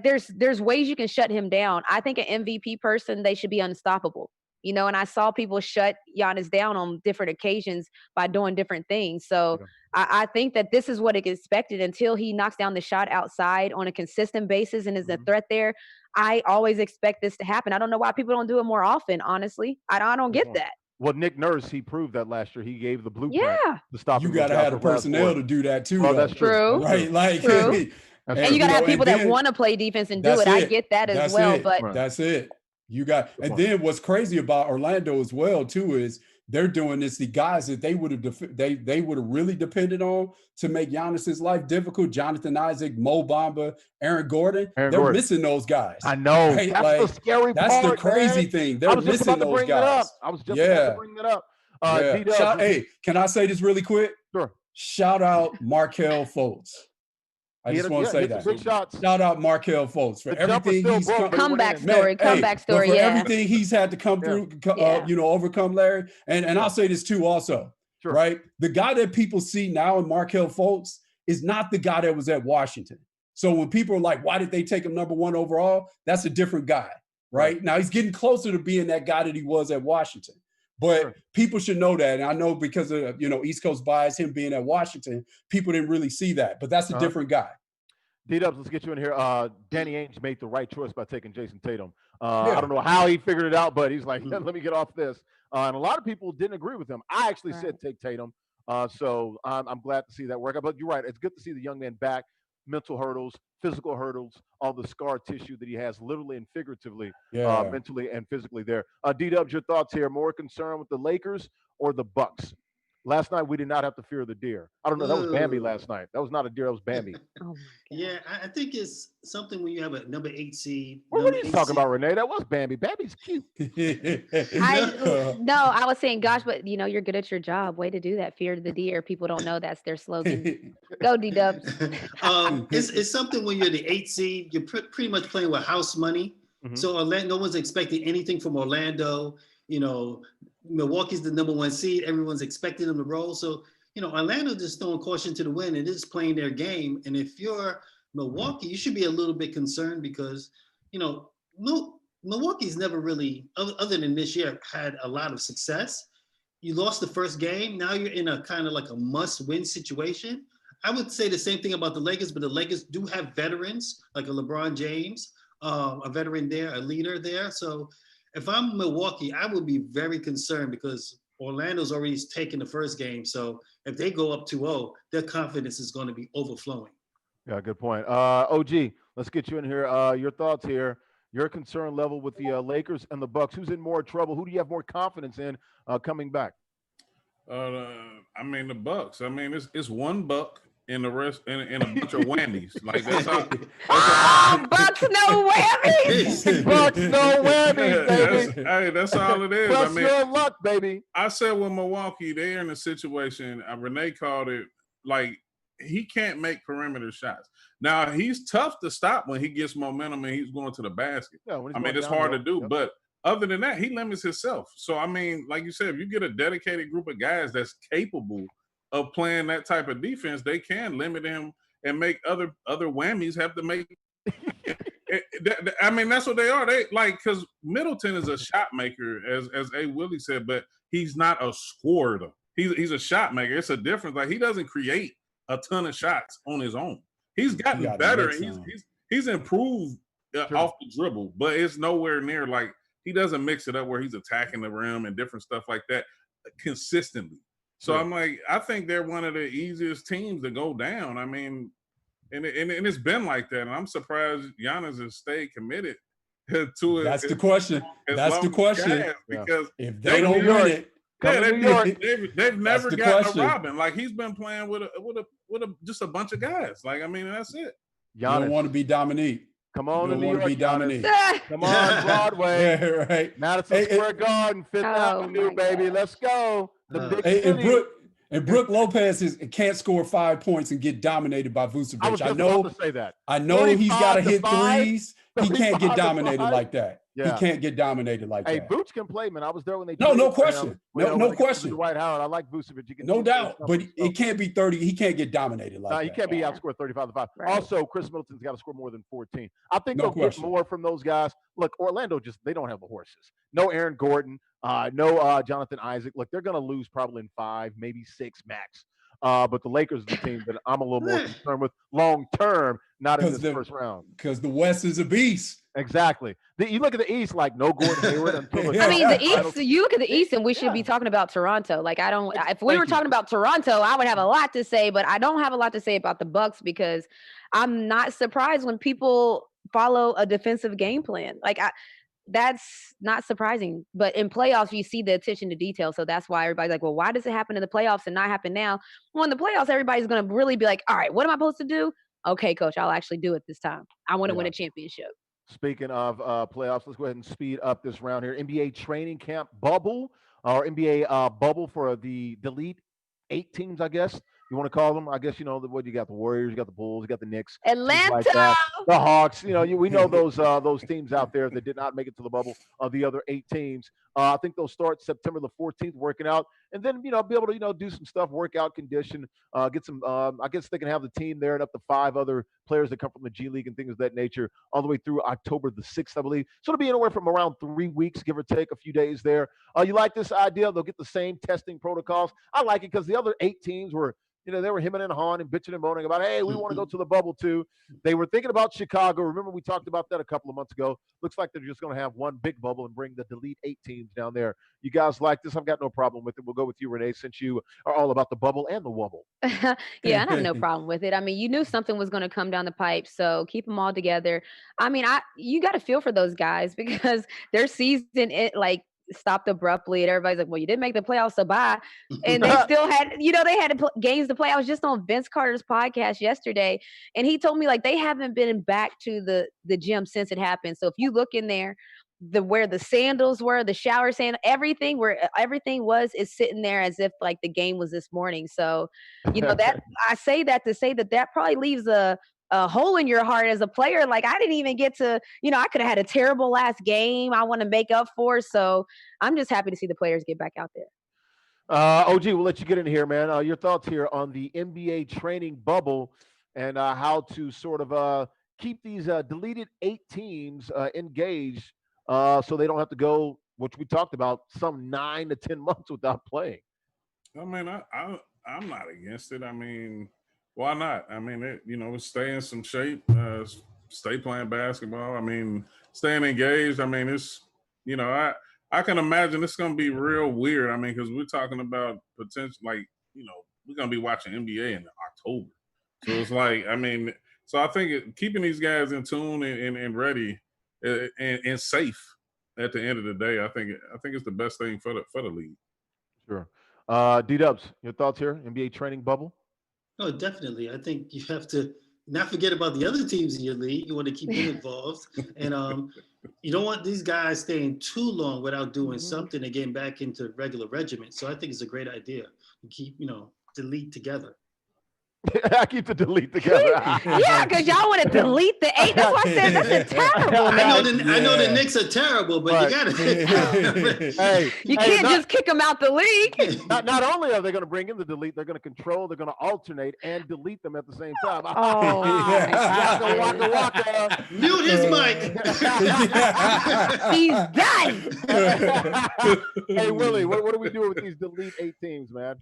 [SPEAKER 2] there's ways you can shut him down. I think an MVP person, they should be unstoppable. and I saw people shut Giannis down on different occasions by doing different things. So I think that this is what is expected until he knocks down the shot outside on a consistent basis and is a threat there. I always expect this to happen. I don't know why people don't do it more often, honestly. I don't get that.
[SPEAKER 1] Well, Nick Nurse, he proved that last year. He gave the blueprint to stop.
[SPEAKER 3] You got to have the personnel to do that too.
[SPEAKER 1] Well, that's
[SPEAKER 2] true.
[SPEAKER 3] Right? Like,
[SPEAKER 2] true. And you got to have people that want to play defense and do it. I get that as well. But
[SPEAKER 3] that's it. You got, and then what's crazy about Orlando as well too is they're doing this. The guys that they would have they would have really depended on to make Giannis's life difficult. Jonathan Isaac, Mo Bamba, Aaron Gordon. They're missing those guys.
[SPEAKER 1] I know.
[SPEAKER 3] Right?
[SPEAKER 1] That's the scary part.
[SPEAKER 3] That's the crazy thing. They're missing those guys.
[SPEAKER 1] I was just about to bring that up.
[SPEAKER 3] Hey, can I say this really quick?
[SPEAKER 1] Sure.
[SPEAKER 3] Shout out Markelle Fultz. I just want to say that. Shout out Markelle Fultz for everything he's
[SPEAKER 2] comeback story. For
[SPEAKER 3] everything he's had to come through, overcome, Larry. And I'll say this too, also.
[SPEAKER 1] Sure.
[SPEAKER 3] Right, the guy that people see now in Markelle Fultz is not the guy that was at Washington. So when people are like, "Why did they take him #1 overall?" That's a different guy. Right now, he's getting closer to being that guy that he was at Washington. But people should know that. And I know because of, East Coast bias, him being at Washington, people didn't really see that. But that's a different guy.
[SPEAKER 1] D-Dubs, let's get you in here. Danny Ainge made the right choice by taking Jason Tatum. I don't know how he figured it out, but he's like, let me get off this. And a lot of people didn't agree with him. I actually said take Tatum. So I'm glad to see that work out. But you're right. It's good to see the young man back. Mental hurdles, physical hurdles, all the scar tissue that he has literally and figuratively, mentally and physically there. D-Dubs, your thoughts here. More concerned with the Lakers or the Bucks? Last night, we did not have to fear the deer. I don't know. That was Bambi last night. That was not a deer. That was Bambi.
[SPEAKER 4] Yeah, I think it's something when you have a number 8 seed.
[SPEAKER 1] What are you talking about, Renee? That was Bambi. Bambi's cute.
[SPEAKER 2] I was saying, gosh, but you're good at your job. Way to do that. Fear the deer. People don't know that's their slogan. Go, D-Dubs.
[SPEAKER 4] It's something when you're the 8 seed, you're pretty much playing with house money. So no one's expecting anything from Orlando. Milwaukee's the #1 seed. Everyone's expecting them to roll. So, Orlando just throwing caution to the wind and just playing their game. And if you're Milwaukee, you should be a little bit concerned because, Milwaukee's never really, other than this year, had a lot of success. You lost the first game. Now you're in a kind of like a must-win situation. I would say the same thing about the Lakers, but the Lakers do have veterans like a LeBron James, a veteran there, a leader there. So if I'm Milwaukee, I would be very concerned because Orlando's already taken the first game. So if they go up 2-0, their confidence is going to be overflowing.
[SPEAKER 1] Yeah, good point. OG, let's get you in here. Your thoughts here. Your concern level with the Lakers and the Bucks. Who's in more trouble? Who do you have more confidence in coming back?
[SPEAKER 5] The Bucks. It's one Buck and the rest and a bunch of whammies. Like that's how.
[SPEAKER 2] Bucks no whammies.
[SPEAKER 1] Bucks no whammies, baby.
[SPEAKER 5] That's all it is.
[SPEAKER 1] Plus your luck, baby.
[SPEAKER 5] I said with Milwaukee, they're in a situation. Renee called it like he can't make perimeter shots. Now he's tough to stop when he gets momentum and he's going to the basket. Yeah, it's hard to do, but other than that, he limits himself. So like you said, if you get a dedicated group of guys that's capable of playing that type of defense, they can limit him and make other whammies have to make. That's what they are. They because Middleton is a shot maker, as A. Willie said, but he's not a scorer. He's a shot maker. It's a difference. Like he doesn't create a ton of shots on his own. He's gotten better. He's improved off the dribble, but it's nowhere near like he doesn't mix it up where he's attacking the rim and different stuff like that consistently. So I think they're one of the easiest teams to go down. And it's been like that. And I'm surprised Giannis has stayed committed to it.
[SPEAKER 3] That's the question. That's the question.
[SPEAKER 5] Because
[SPEAKER 3] if they don't win it,
[SPEAKER 5] they've never gotten a Robin. Like he's been playing with just a bunch of guys. That's it.
[SPEAKER 3] You don't want to be Dominique.
[SPEAKER 1] Come on,
[SPEAKER 3] you don't want to be Dominique.
[SPEAKER 1] Come on, Broadway.
[SPEAKER 3] Yeah, right.
[SPEAKER 1] Madison Square Garden, Fifth Avenue, baby. Let's go.
[SPEAKER 3] And Brook Lopez can't score 5 points and get dominated by Vucevic.
[SPEAKER 1] I was just about to say that.
[SPEAKER 3] I know he's got to hit threes. He can't get dominated like that. Yeah. He can't get dominated like that.
[SPEAKER 1] Hey, Vooch can play, man. I was there when they
[SPEAKER 3] no question. No question.
[SPEAKER 1] Dwight Howard. I like Vucevic.
[SPEAKER 3] No doubt. But it can't be 30. He can't get dominated like that.
[SPEAKER 1] He can't be outscored 35-5. Right. Also, Chris Middleton's got to score more than 14. I think they'll get more from those guys. Look, Orlando they don't have the horses. No Aaron Gordon. No Jonathan Isaac. Look, they're going to lose probably in 5, maybe 6 max. But the Lakers are the team that I'm a little more concerned with long term, not in this first round.
[SPEAKER 3] Because the West is a beast.
[SPEAKER 1] Exactly. You look at the East, like no Gordon Hayward until the.
[SPEAKER 2] I mean, the East. You look at the East, and we should be talking about Toronto. Like, I don't. If we were talking about Toronto, I would have a lot to say, but I don't have a lot to say about the Bucks because I'm not surprised when people follow a defensive game plan. Like, that's not surprising. But in playoffs, you see the attention to detail, so that's why everybody's like, "Well, why does it happen in the playoffs and not happen now?" Well, in the playoffs, everybody's going to really be like, "All right, what am I supposed to do?" Okay, coach, I'll actually do it this time. I want to win a championship.
[SPEAKER 1] Speaking of playoffs, let's go ahead and speed up this round here. NBA training camp bubble or NBA bubble for the Delete 8 teams, I guess you want to call them. I guess you know what you got: the Warriors, you got the Bulls, you got the Knicks,
[SPEAKER 2] Atlanta,
[SPEAKER 1] like the Hawks. You know, we know those teams out there that did not make it to the bubble. The other 8 teams. I think they'll start September the 14th, working out, and then be able to do some stuff, workout condition, get some. I guess they can have the team there and up to 5 other players that come from the G League and things of that nature, all the way through October the 6th, I believe. So it'll be anywhere from around 3 weeks, give or take, a few days there. You like this idea? They'll get the same testing protocols. I like it because the other 8 teams were. They were hemming and hawing and bitching and moaning about, hey, we want to go to the bubble too. They were thinking about Chicago. Remember, we talked about that a couple of months ago. Looks like they're just going to have one big bubble and bring the Delete 8 teams down there. You guys like this? I've got no problem with it. We'll go with you, Renee, since you are all about the bubble and the wobble.
[SPEAKER 2] Yeah, I have no problem with it. I mean, you knew something was going to come down the pipe, so keep them all together. I mean, you got to feel for those guys because their season, stopped abruptly and everybody's like, well, you didn't make the playoffs, so bye. And they still had, they had games to play. I was just on Vince Carter's podcast yesterday and he told me like they haven't been back to the gym since it happened. So if you look in there, where the sandals were, the shower sand, everything is sitting there as if like the game was this morning. So, that I say that to say that probably leaves a hole in your heart as a player. Like I didn't even get to, I could have had a terrible last game I want to make up for. So I'm just happy to see the players get back out there.
[SPEAKER 1] OG, we'll let you get in here, man. Your thoughts here on the NBA training bubble and how to sort of keep these deleted 8 teams engaged so they don't have to go, which we talked about, some 9 to 10 months without playing.
[SPEAKER 5] I mean, I'm not against it. I mean, why not? I mean, stay in some shape, stay playing basketball. I mean, staying engaged. I mean, it's, I can imagine it's going to be real weird. I mean, because we're talking about potential, like, we're going to be watching NBA in October. So it's like, I mean, so I think keeping these guys in tune and ready and safe at the end of the day, I think it's the best thing for the league.
[SPEAKER 1] Sure. D-Dubs, your thoughts here? NBA training bubble?
[SPEAKER 4] Oh, definitely. I think you have to not forget about the other teams in your league. You want to keep them involved. And you don't want these guys staying too long without doing something and getting back into regular regiment. So I think it's a great idea to keep, Delete together.
[SPEAKER 1] I keep the Delete together.
[SPEAKER 2] Yeah, because y'all want to delete the 8. That's why I said that's a terrible.
[SPEAKER 4] I know the Knicks are terrible, but you got
[SPEAKER 2] to. You can't just kick them out the league.
[SPEAKER 1] Not only are they going to bring in the Delete, they're going to control, they're going to alternate and delete them at the same time.
[SPEAKER 2] Oh,
[SPEAKER 4] waka. Mute his mic.
[SPEAKER 2] He's done.
[SPEAKER 1] Hey, Willie, what do we do with these Delete 8 teams, man?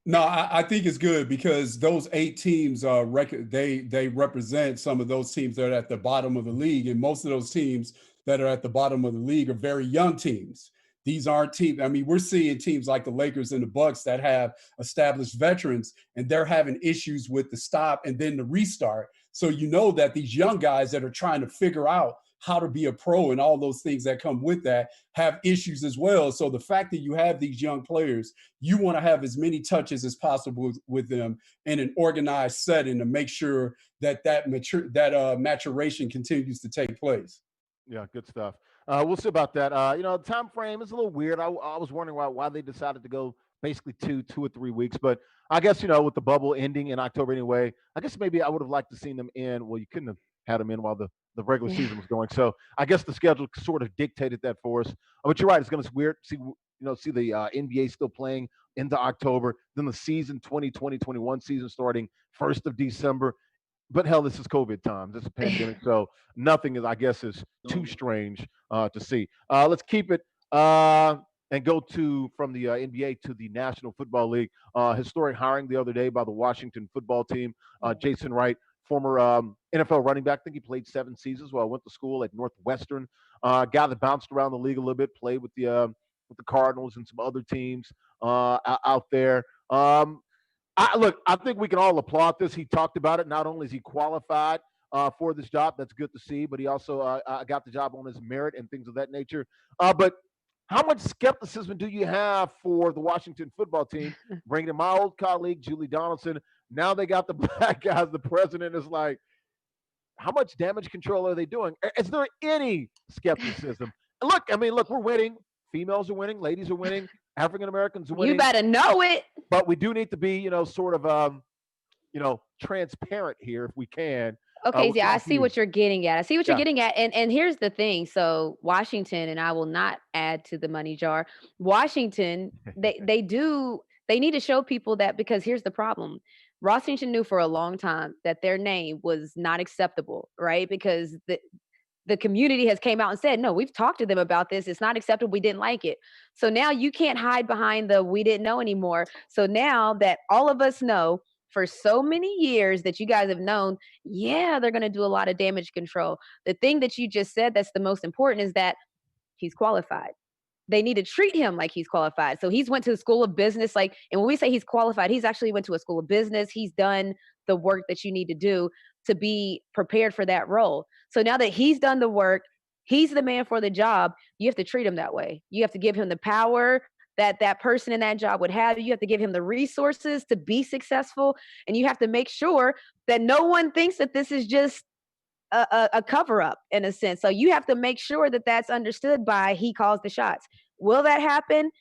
[SPEAKER 3] No, I think it's good because those 8 teams they represent some of those teams that are at the bottom of the league, and most of those teams that are at the bottom of the league are very young teams. These aren't teams. I mean, we're seeing teams like the Lakers and the Bucks that have established veterans, and they're having issues with the stop and then the restart. So that these young guys that are trying to figure out how to be a pro and all those things that come with that have issues as well. So the fact that you have these young players, you want to have as many touches as possible with them in an organized setting to make sure that maturation continues to take place.
[SPEAKER 1] Yeah, good stuff. We'll see about that. The time frame is a little weird. I was wondering why they decided to go basically 2 or 3 weeks, but I guess, with the bubble ending in October anyway, I guess maybe I would have liked to seen them in. Well, you couldn't have had them in while the regular season was going. So I guess the schedule sort of dictated that for us. But you're right. It's going to be weird. See the NBA still playing into October. Then the season 2020-21 season starting 1st of December. But hell, this is COVID times. It's a pandemic. So nothing is, I guess, is too strange to see. Let's keep it. and go from the NBA to the National Football League. Historic hiring the other day by the Washington football team. Jason Wright, former NFL running back. I think he played 7 seasons while I went to school at Northwestern. Guy that bounced around the league a little bit, played with the Cardinals and some other teams out there. I think we can all applaud this. He talked about it. Not only is he qualified for this job, that's good to see, but he also got the job on his merit and things of that nature. But how much skepticism do you have for the Washington football team? Bringing in my old colleague, Julie Donaldson. Now they got the black guys. The president is like, how much damage control are they doing? Is there any skepticism? Look, we're winning. Females are winning. Ladies are winning. African Americans are winning.
[SPEAKER 2] You better know it.
[SPEAKER 1] But we do need to be, sort of, transparent here if we can.
[SPEAKER 2] Okay, yeah, I see what you're getting at. I see what you're getting at. And here's the thing. So Washington, and I will not add to the money jar. Washington, they need to show people that, because here's the problem. Washington knew for a long time that their name was not acceptable, right? Because the community has came out and said, no, we've talked to them about this. It's not acceptable. We didn't like it. So now you can't hide behind we didn't know anymore. So now that all of us know, for so many years that you guys have known, they're going to do a lot of damage control. The thing that you just said that's the most important is that he's qualified. They need to treat him like he's qualified. So he's went to the school of business. And when we say he's qualified, he's actually went to a school of business. He's done the work that you need to do to be prepared for that role. So now that he's done the work, he's the man for the job. You have to treat him that way. You have to give him the power that person in that job would have. You have to give him the resources to be successful. And you have to make sure that no one thinks that this is just a cover up in a sense. So you have to make sure that that's understood by he calls the shots. Will that happen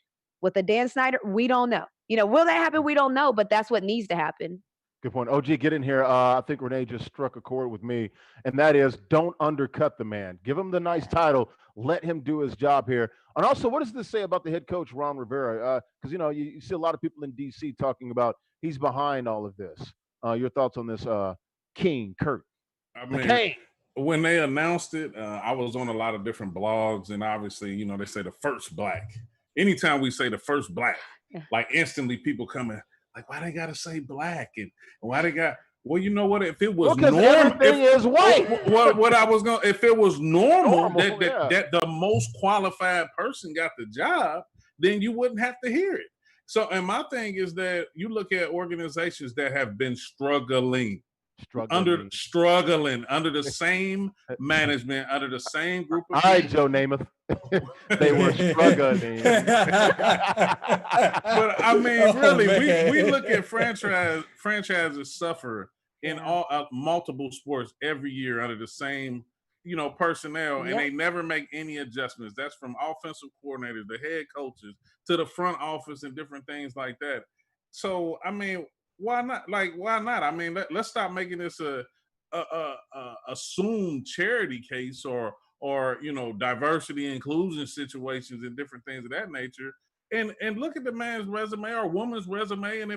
[SPEAKER 2] with the Dan Snyder? We don't know. Will that happen? We don't know, but that's what needs to happen.
[SPEAKER 1] Good point. OG, get in here. I think Renee just struck a chord with me, and that is don't undercut the man. Give him the nice title. Let him do his job here. And also, what does this say about the head coach, Ron Rivera? Because, you see a lot of people in D.C. talking about he's behind all of this. Your thoughts on this, King, Kurt?
[SPEAKER 5] When they announced it, I was on a lot of different blogs, and obviously, they say the first black. Anytime we say the first black, like instantly people come in, like, why they gotta say black, and why they got? Well, you know what? If it was normal,
[SPEAKER 1] everything is white.
[SPEAKER 5] What I was going, if it was normal that the most qualified person got the job, then you wouldn't have to hear it. So, and my thing is that you look at organizations that have been struggling under the same management, under the same group of
[SPEAKER 1] people. All right, Joe Namath. They were struggling.
[SPEAKER 5] But I mean, really, we look at franchises suffer in all multiple sports every year under the same personnel, and they never make any adjustments. That's from offensive coordinators, the head coaches, to the front office and different things like that. So I mean, why not? Why not? I mean, let's stop making this a assumed charity case or diversity inclusion situations and different things of that nature. And look at the man's resume or woman's resume, and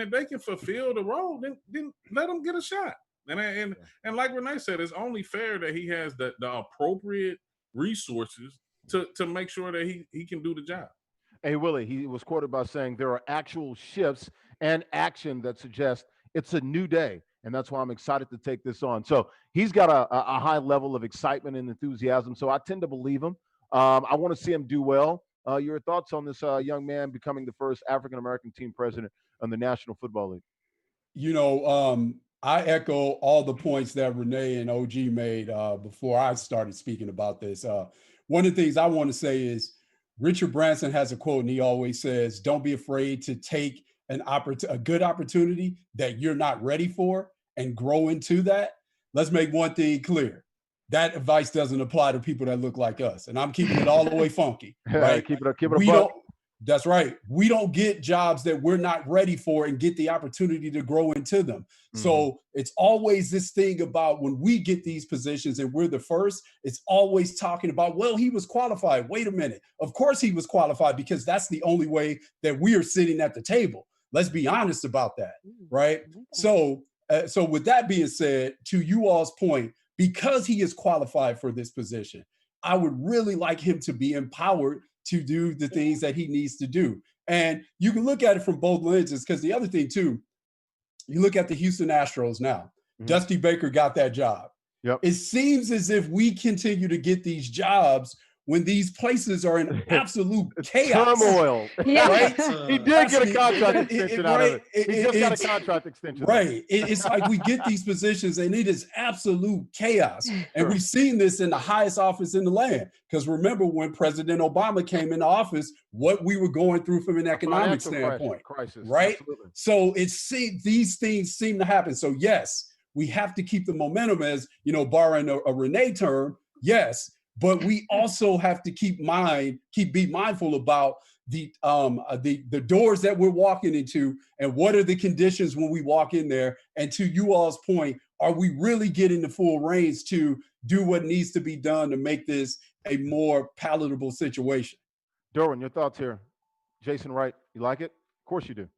[SPEAKER 5] if they can fulfill the role, then let them get a shot. And like Renee said, it's only fair that he has the appropriate resources to make sure that he can do the job.
[SPEAKER 1] Hey, Willie, he was quoted by saying there are actual shifts and action that suggest it's a new day. And that's why I'm excited to take this on. So he's got a high level of excitement and enthusiasm. So I tend to believe him. I want to see him do well. Your thoughts on this young man becoming the first African-American team president in the National Football League?
[SPEAKER 3] I echo all the points that Renee and OG made before I started speaking about this. One of the things I want to say is Richard Branson has a quote, and he always says, don't be afraid to take a good opportunity that you're not ready for and grow into that. Let's make one thing clear. That advice doesn't apply to people that look like us. And I'm keeping it all the way funky, right?
[SPEAKER 1] Keep it
[SPEAKER 3] That's right. We don't get jobs that we're not ready for and get the opportunity to grow into them. Mm-hmm. So it's always this thing about when we get these positions and we're the first, it's always talking about, well, he was qualified. Wait a minute. Of course he was qualified, because that's the only way that we are sitting at the table. Let's be honest about that, right? So with that being said, to you all's point, because he is qualified for this position, I would really like him to be empowered to do the things that he needs to do. And you can look at it from both lenses, because the other thing too, you look at the Houston Astros now. Dusty Baker got that job.
[SPEAKER 1] Yep.
[SPEAKER 3] It seems as if we continue to get these jobs when these places are in absolute chaos.
[SPEAKER 1] Turmoil.
[SPEAKER 2] Yeah.
[SPEAKER 3] Right?
[SPEAKER 1] He did get a contract extension out of it. He just got a
[SPEAKER 3] It's-
[SPEAKER 1] contract extension.
[SPEAKER 3] Right. It's like we get these positions and it is absolute chaos. And we've seen this in the highest office in the land. Because remember when President Obama came into office, what we were going through from an economic standpoint.
[SPEAKER 1] Crisis.
[SPEAKER 3] Right?
[SPEAKER 1] Absolutely.
[SPEAKER 3] So these things seem to happen. So yes, we have to keep the momentum, as borrowing a Renee term. Yes. But we also have to be mindful about the doors that we're walking into, and what are the conditions when we walk in there. And to you all's point, are we really getting the full reins to do what needs to be done to make this a more palatable situation?
[SPEAKER 1] Derwin, your thoughts here? Jason Wright, you like it? Of course you do.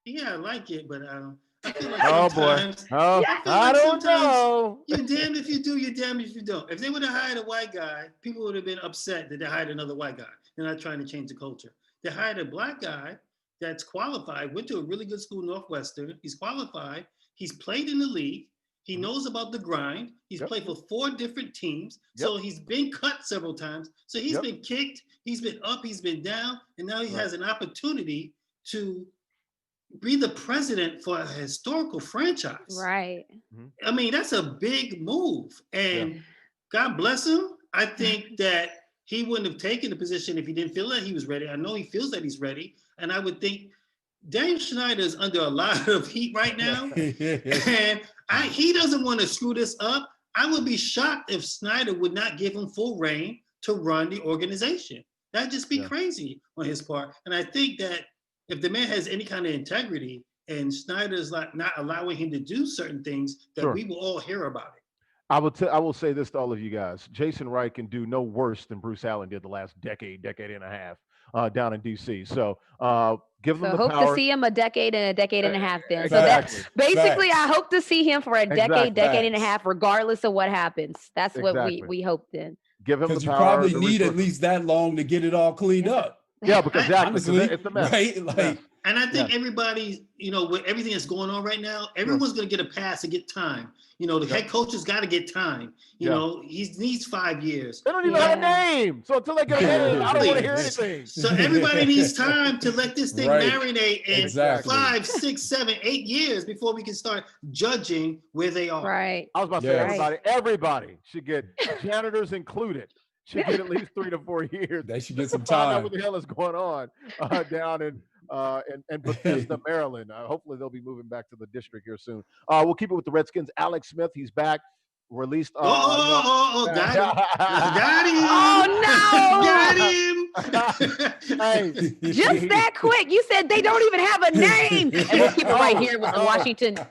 [SPEAKER 4] Yeah, I like it, but I feel like
[SPEAKER 1] Oh boy.
[SPEAKER 4] sometimes,
[SPEAKER 1] Oh, I don't know.
[SPEAKER 4] you're damned if you do, you're damned if you don't. If they would have hired a white guy, people would have been upset that they hired another white guy. They're not trying to change the culture. They hired a black guy that's qualified, went to a really good school, Northwestern. He's qualified. He's played in the league. He knows about the grind. He's played for 4 different teams. So he's been cut several times. So he's been kicked. He's been up. He's been down. And now he has an opportunity to be the president for a historical franchise.
[SPEAKER 2] Right.
[SPEAKER 4] I mean, that's a big move. And God bless him. I think that he wouldn't have taken the position if he didn't feel that he was ready. I know he feels that he's ready. And I would think Dave Schneider is under a lot of heat right now. And he doesn't want to screw this up. I would be shocked if Snyder would not give him full reign to run the organization. That'd just be crazy on his part. And I think that if the man has any kind of integrity and Snyder's like not allowing him to do certain things, that we will all hear about it.
[SPEAKER 1] I will say this to all of you guys. Jason Wright can do no worse than Bruce Allen did the last decade and a half down in D.C. So give them the
[SPEAKER 2] hope
[SPEAKER 1] power.
[SPEAKER 2] To see him a decade and a half then. So
[SPEAKER 1] Exactly.
[SPEAKER 2] that's basically, I hope to see him for a decade and a half, regardless of what happens. That's what we hope then.
[SPEAKER 1] Give him the power.
[SPEAKER 3] Because you probably need at least that long to get it all cleaned up.
[SPEAKER 1] Yeah, because
[SPEAKER 3] honestly,
[SPEAKER 1] it's a mess.
[SPEAKER 3] Right? Like,
[SPEAKER 4] and I think everybody, with everything that's going on right now, everyone's going to get a pass to get time. The head coach has got to get time. He needs 5 years.
[SPEAKER 1] They don't even have a name. So until they get a name, I don't want to hear anything.
[SPEAKER 4] So everybody needs time to let this thing marinate in 5, 6, 7, 8 years before we can start judging where they are.
[SPEAKER 2] Right.
[SPEAKER 1] I was about to say everybody should get, janitors included, should get at least 3 to 4 years.
[SPEAKER 3] They should get some
[SPEAKER 1] find out
[SPEAKER 3] time.
[SPEAKER 1] what the hell is going on down in Bethesda, Maryland. Hopefully they'll be moving back to the district here soon. We'll keep it with the Redskins. Alex Smith, he's back. Released.
[SPEAKER 4] Got him. Got him.
[SPEAKER 2] Oh, no.
[SPEAKER 4] Got him.
[SPEAKER 1] Hey,
[SPEAKER 2] just that quick. You said they don't even have a name. And we'll keep it right here with the Washington.
[SPEAKER 1] The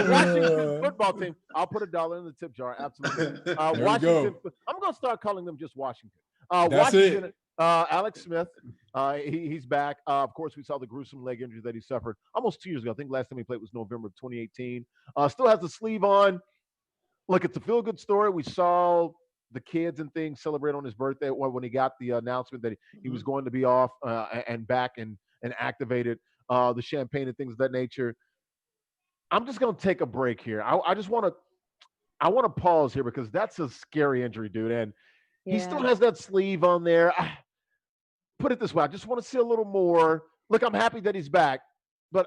[SPEAKER 1] Washington football team. I'll put $1 in the tip jar. Absolutely. Washington. I'm going to start calling them just Washington.
[SPEAKER 3] That's
[SPEAKER 1] Washington.
[SPEAKER 3] it.
[SPEAKER 1] Alex Smith, he's back. Of course, we saw the gruesome leg injury that he suffered almost 2 years ago. I think last time he played was November of 2018. Still has the sleeve on. Look, it's a feel-good story. We saw the kids and things celebrate on his birthday when he got the announcement that he was going to be off and back and activated, the champagne and things of that nature. I'm just going to take a break here. I just want to pause here because that's a scary injury, dude. And he still has that sleeve on there. Put it this way. I just want to see a little more. Look, I'm happy that he's back, but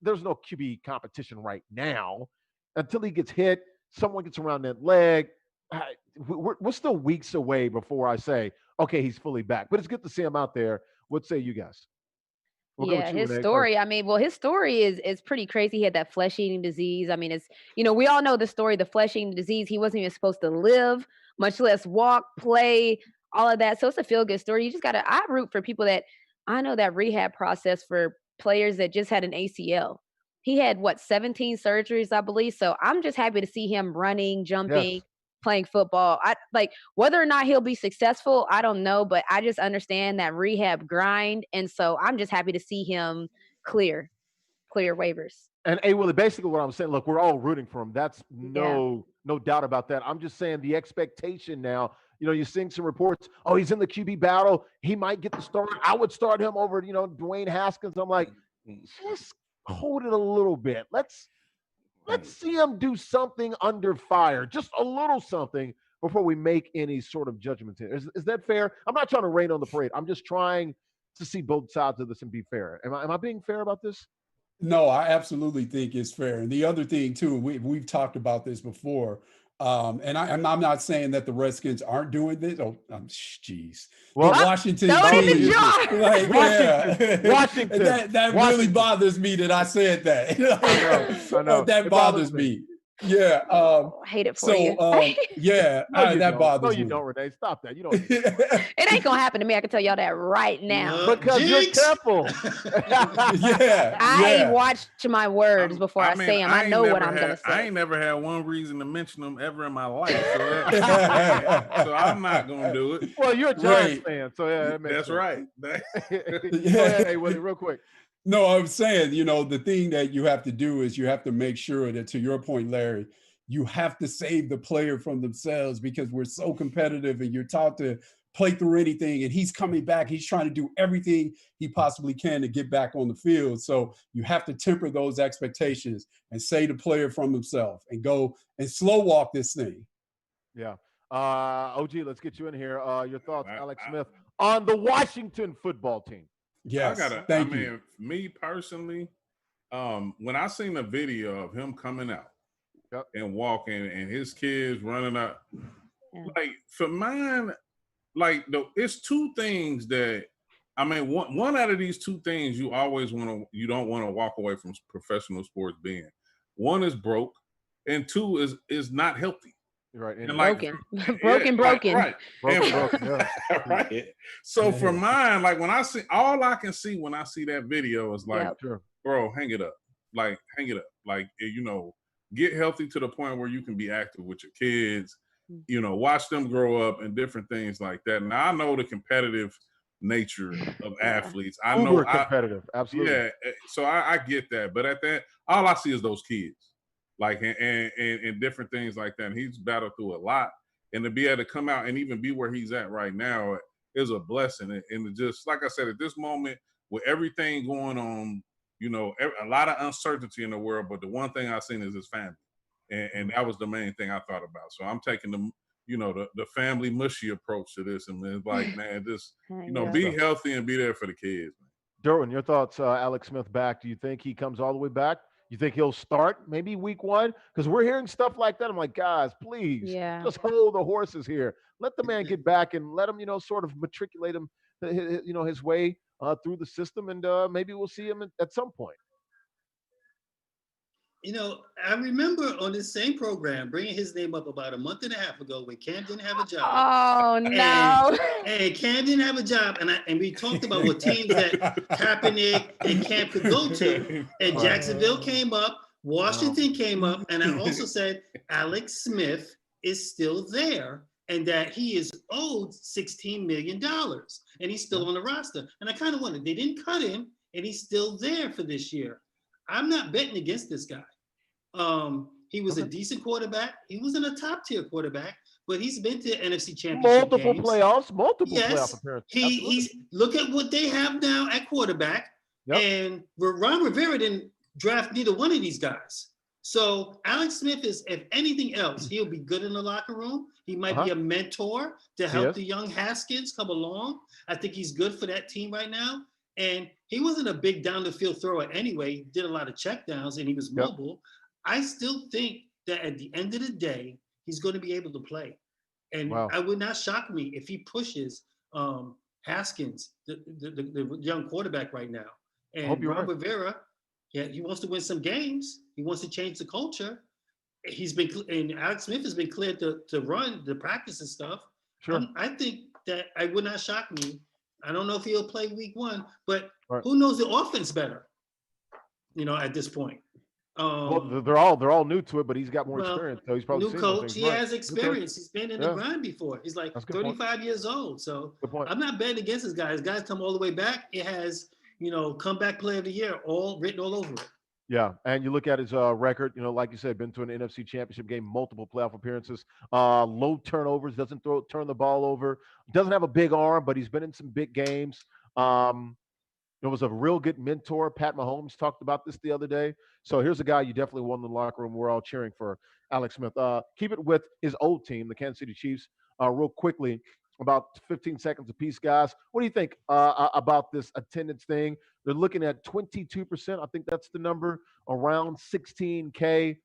[SPEAKER 1] there's no QB competition right now. Until he gets hit, someone gets around that leg. We're still weeks away before I say, okay, he's fully back. But it's good to see him out there. What say you guys?
[SPEAKER 2] His story. I mean, his story is pretty crazy. He had that flesh-eating disease. I mean, it's, we all know the story, the flesh-eating disease. He wasn't even supposed to live, much less walk, play, all of that. So it's a feel-good story. You just got to, I root for people that, I know that rehab process for players that just had an ACL. He had 17 surgeries, I believe. So I'm just happy to see him running, jumping, playing football. I like whether or not he'll be successful, I don't know, but I just understand that rehab grind. And so I'm just happy to see him clear waivers.
[SPEAKER 1] And Willie, basically what I'm saying, look, we're all rooting for him. That's no doubt about that. I'm just saying the expectation now, you're seeing some reports. Oh, he's in the QB battle. He might get the start. I would start him over, Dwayne Haskins. I'm like, just hold it a little bit. Let's see him do something under fire, just a little something before we make any sort of judgments. Is that fair? I'm not trying to rain on the parade. I'm just trying to see both sides of this and be fair. Am I being fair about this?
[SPEAKER 3] No, I absolutely think it's fair. And the other thing too, we've talked about this before. And I'm not saying that the Redskins aren't doing this. Oh, geez.
[SPEAKER 1] Well,
[SPEAKER 3] Washington
[SPEAKER 2] throw it in the
[SPEAKER 3] team,
[SPEAKER 2] jar.
[SPEAKER 3] like,
[SPEAKER 1] Washington.
[SPEAKER 3] that really bothers me that I said that.
[SPEAKER 1] I know.
[SPEAKER 3] That bothers me. Yeah.
[SPEAKER 2] I hate it for you.
[SPEAKER 3] Yeah,
[SPEAKER 1] no,
[SPEAKER 3] that bothers me.
[SPEAKER 1] No, you don't, Renee. Stop that. You don't.
[SPEAKER 2] It ain't gonna happen to me. I can tell y'all that right now.
[SPEAKER 1] Because you're careful.
[SPEAKER 2] I watch my words before I say them. I know what I'm gonna say.
[SPEAKER 5] I ain't never had one reason to mention them ever in my life, so, so I'm not gonna do it.
[SPEAKER 1] Well, you're a Giants fan, so yeah, that makes
[SPEAKER 5] that's
[SPEAKER 1] sense.
[SPEAKER 5] right.
[SPEAKER 1] Go ahead, hey, Willie, real quick.
[SPEAKER 3] No, I'm saying, the thing that you have to do is you have to make sure that, to your point, Larry, you have to save the player from themselves, because we're so competitive and you're taught to play through anything. And he's coming back. He's trying to do everything he possibly can to get back on the field. So you have to temper those expectations and save the player from himself and go and slow walk this thing.
[SPEAKER 1] Yeah. OG, let's get you in here. Your thoughts, Alex Smith, on the Washington football team.
[SPEAKER 3] Yes, thank you.
[SPEAKER 5] Me personally, when I seen the video of him coming out and walking and his kids running up, like for mine, like it's two things that one out of these two things you don't want to walk away from professional sports being. One is broke, and two is not healthy.
[SPEAKER 1] Right.
[SPEAKER 2] And broken. Broken.
[SPEAKER 5] Right.
[SPEAKER 1] Broken.
[SPEAKER 5] Right. So for mine, like when I see when I see that video is like, bro, hang it up. Like, hang it up. Like, get healthy to the point where you can be active with your kids, watch them grow up and different things like that. Now I know the competitive nature of athletes. I know
[SPEAKER 1] competitive. Absolutely.
[SPEAKER 5] Yeah. So I get that. But at that, all I see is those kids. Like and different things like that. And he's battled through a lot. And to be able to come out and even be where he's at right now is a blessing. And just like I said, at this moment, with everything going on, a lot of uncertainty in the world, but the one thing I've seen is his family. And that was the main thing I thought about. So I'm taking the family mushy approach to this. And it's like, man, just, be healthy and be there for the kids.
[SPEAKER 1] Derwin, your thoughts, Alex Smith back. Do you think he comes all the way back? You think he'll start maybe week 1? Because we're hearing stuff like that. I'm like, guys, please, just hold the horses here. Let the man get back and let him, sort of matriculate him, his way through the system, and maybe we'll see him at some point.
[SPEAKER 4] I remember on this same program bringing his name up about a month and a half ago when Cam didn't have a job.
[SPEAKER 2] Oh, no.
[SPEAKER 4] And Cam didn't have a job. And we talked about what teams that Kaepernick and Cam could go to. And Jacksonville came up. Washington came up. And I also said Alex Smith is still there and that he is owed $16 million. And he's still on the roster. And I kind of wondered, they didn't cut him and he's still there for this year. I'm not betting against this guy. He was a decent quarterback. He wasn't a top tier quarterback, but he's been to NFC Championship
[SPEAKER 1] multiple
[SPEAKER 4] games.
[SPEAKER 1] playoff appearances.
[SPEAKER 4] He's look at what they have now at quarterback. And Ron Rivera didn't draft neither one of these guys. So Alex Smith is, if anything else, he'll be good in the locker room. He might be a mentor to help the young Haskins come along. I think he's good for that team right now. And he wasn't a big down the field thrower anyway. He did a lot of checkdowns and he was mobile. I still think that at the end of the day, he's going to be able to play. And I would not shock me if he pushes Haskins, the young quarterback right now. And Ron Rivera, he wants to win some games. He wants to change the culture. And Alex Smith has been cleared to run the practice and stuff. I think that I would not shock me. I don't know if he'll play week 1, but who knows the offense better, at this point.
[SPEAKER 1] Well, they're all new to it, but he's got more experience. So he's probably
[SPEAKER 4] new coach. He has experience. He's been in the grind before. He's like 35 years old. So I'm not betting against this guy. His guys come all the way back. It has, comeback player of the year all written all over it.
[SPEAKER 1] Yeah, and you look at his record. Like you said, been to an NFC Championship game, multiple playoff appearances, low turnovers, doesn't turn the ball over, doesn't have a big arm, but he's been in some big games. Um, it was a real good mentor. Pat Mahomes talked about this the other day. So here's a guy you definitely want in the locker room. We're all cheering for Alex Smith. Keep it with his old team, the Kansas City Chiefs. Real quickly, about 15 seconds apiece, guys. What do you think about this attendance thing? They're looking at 22%. I think that's the number, around 16K.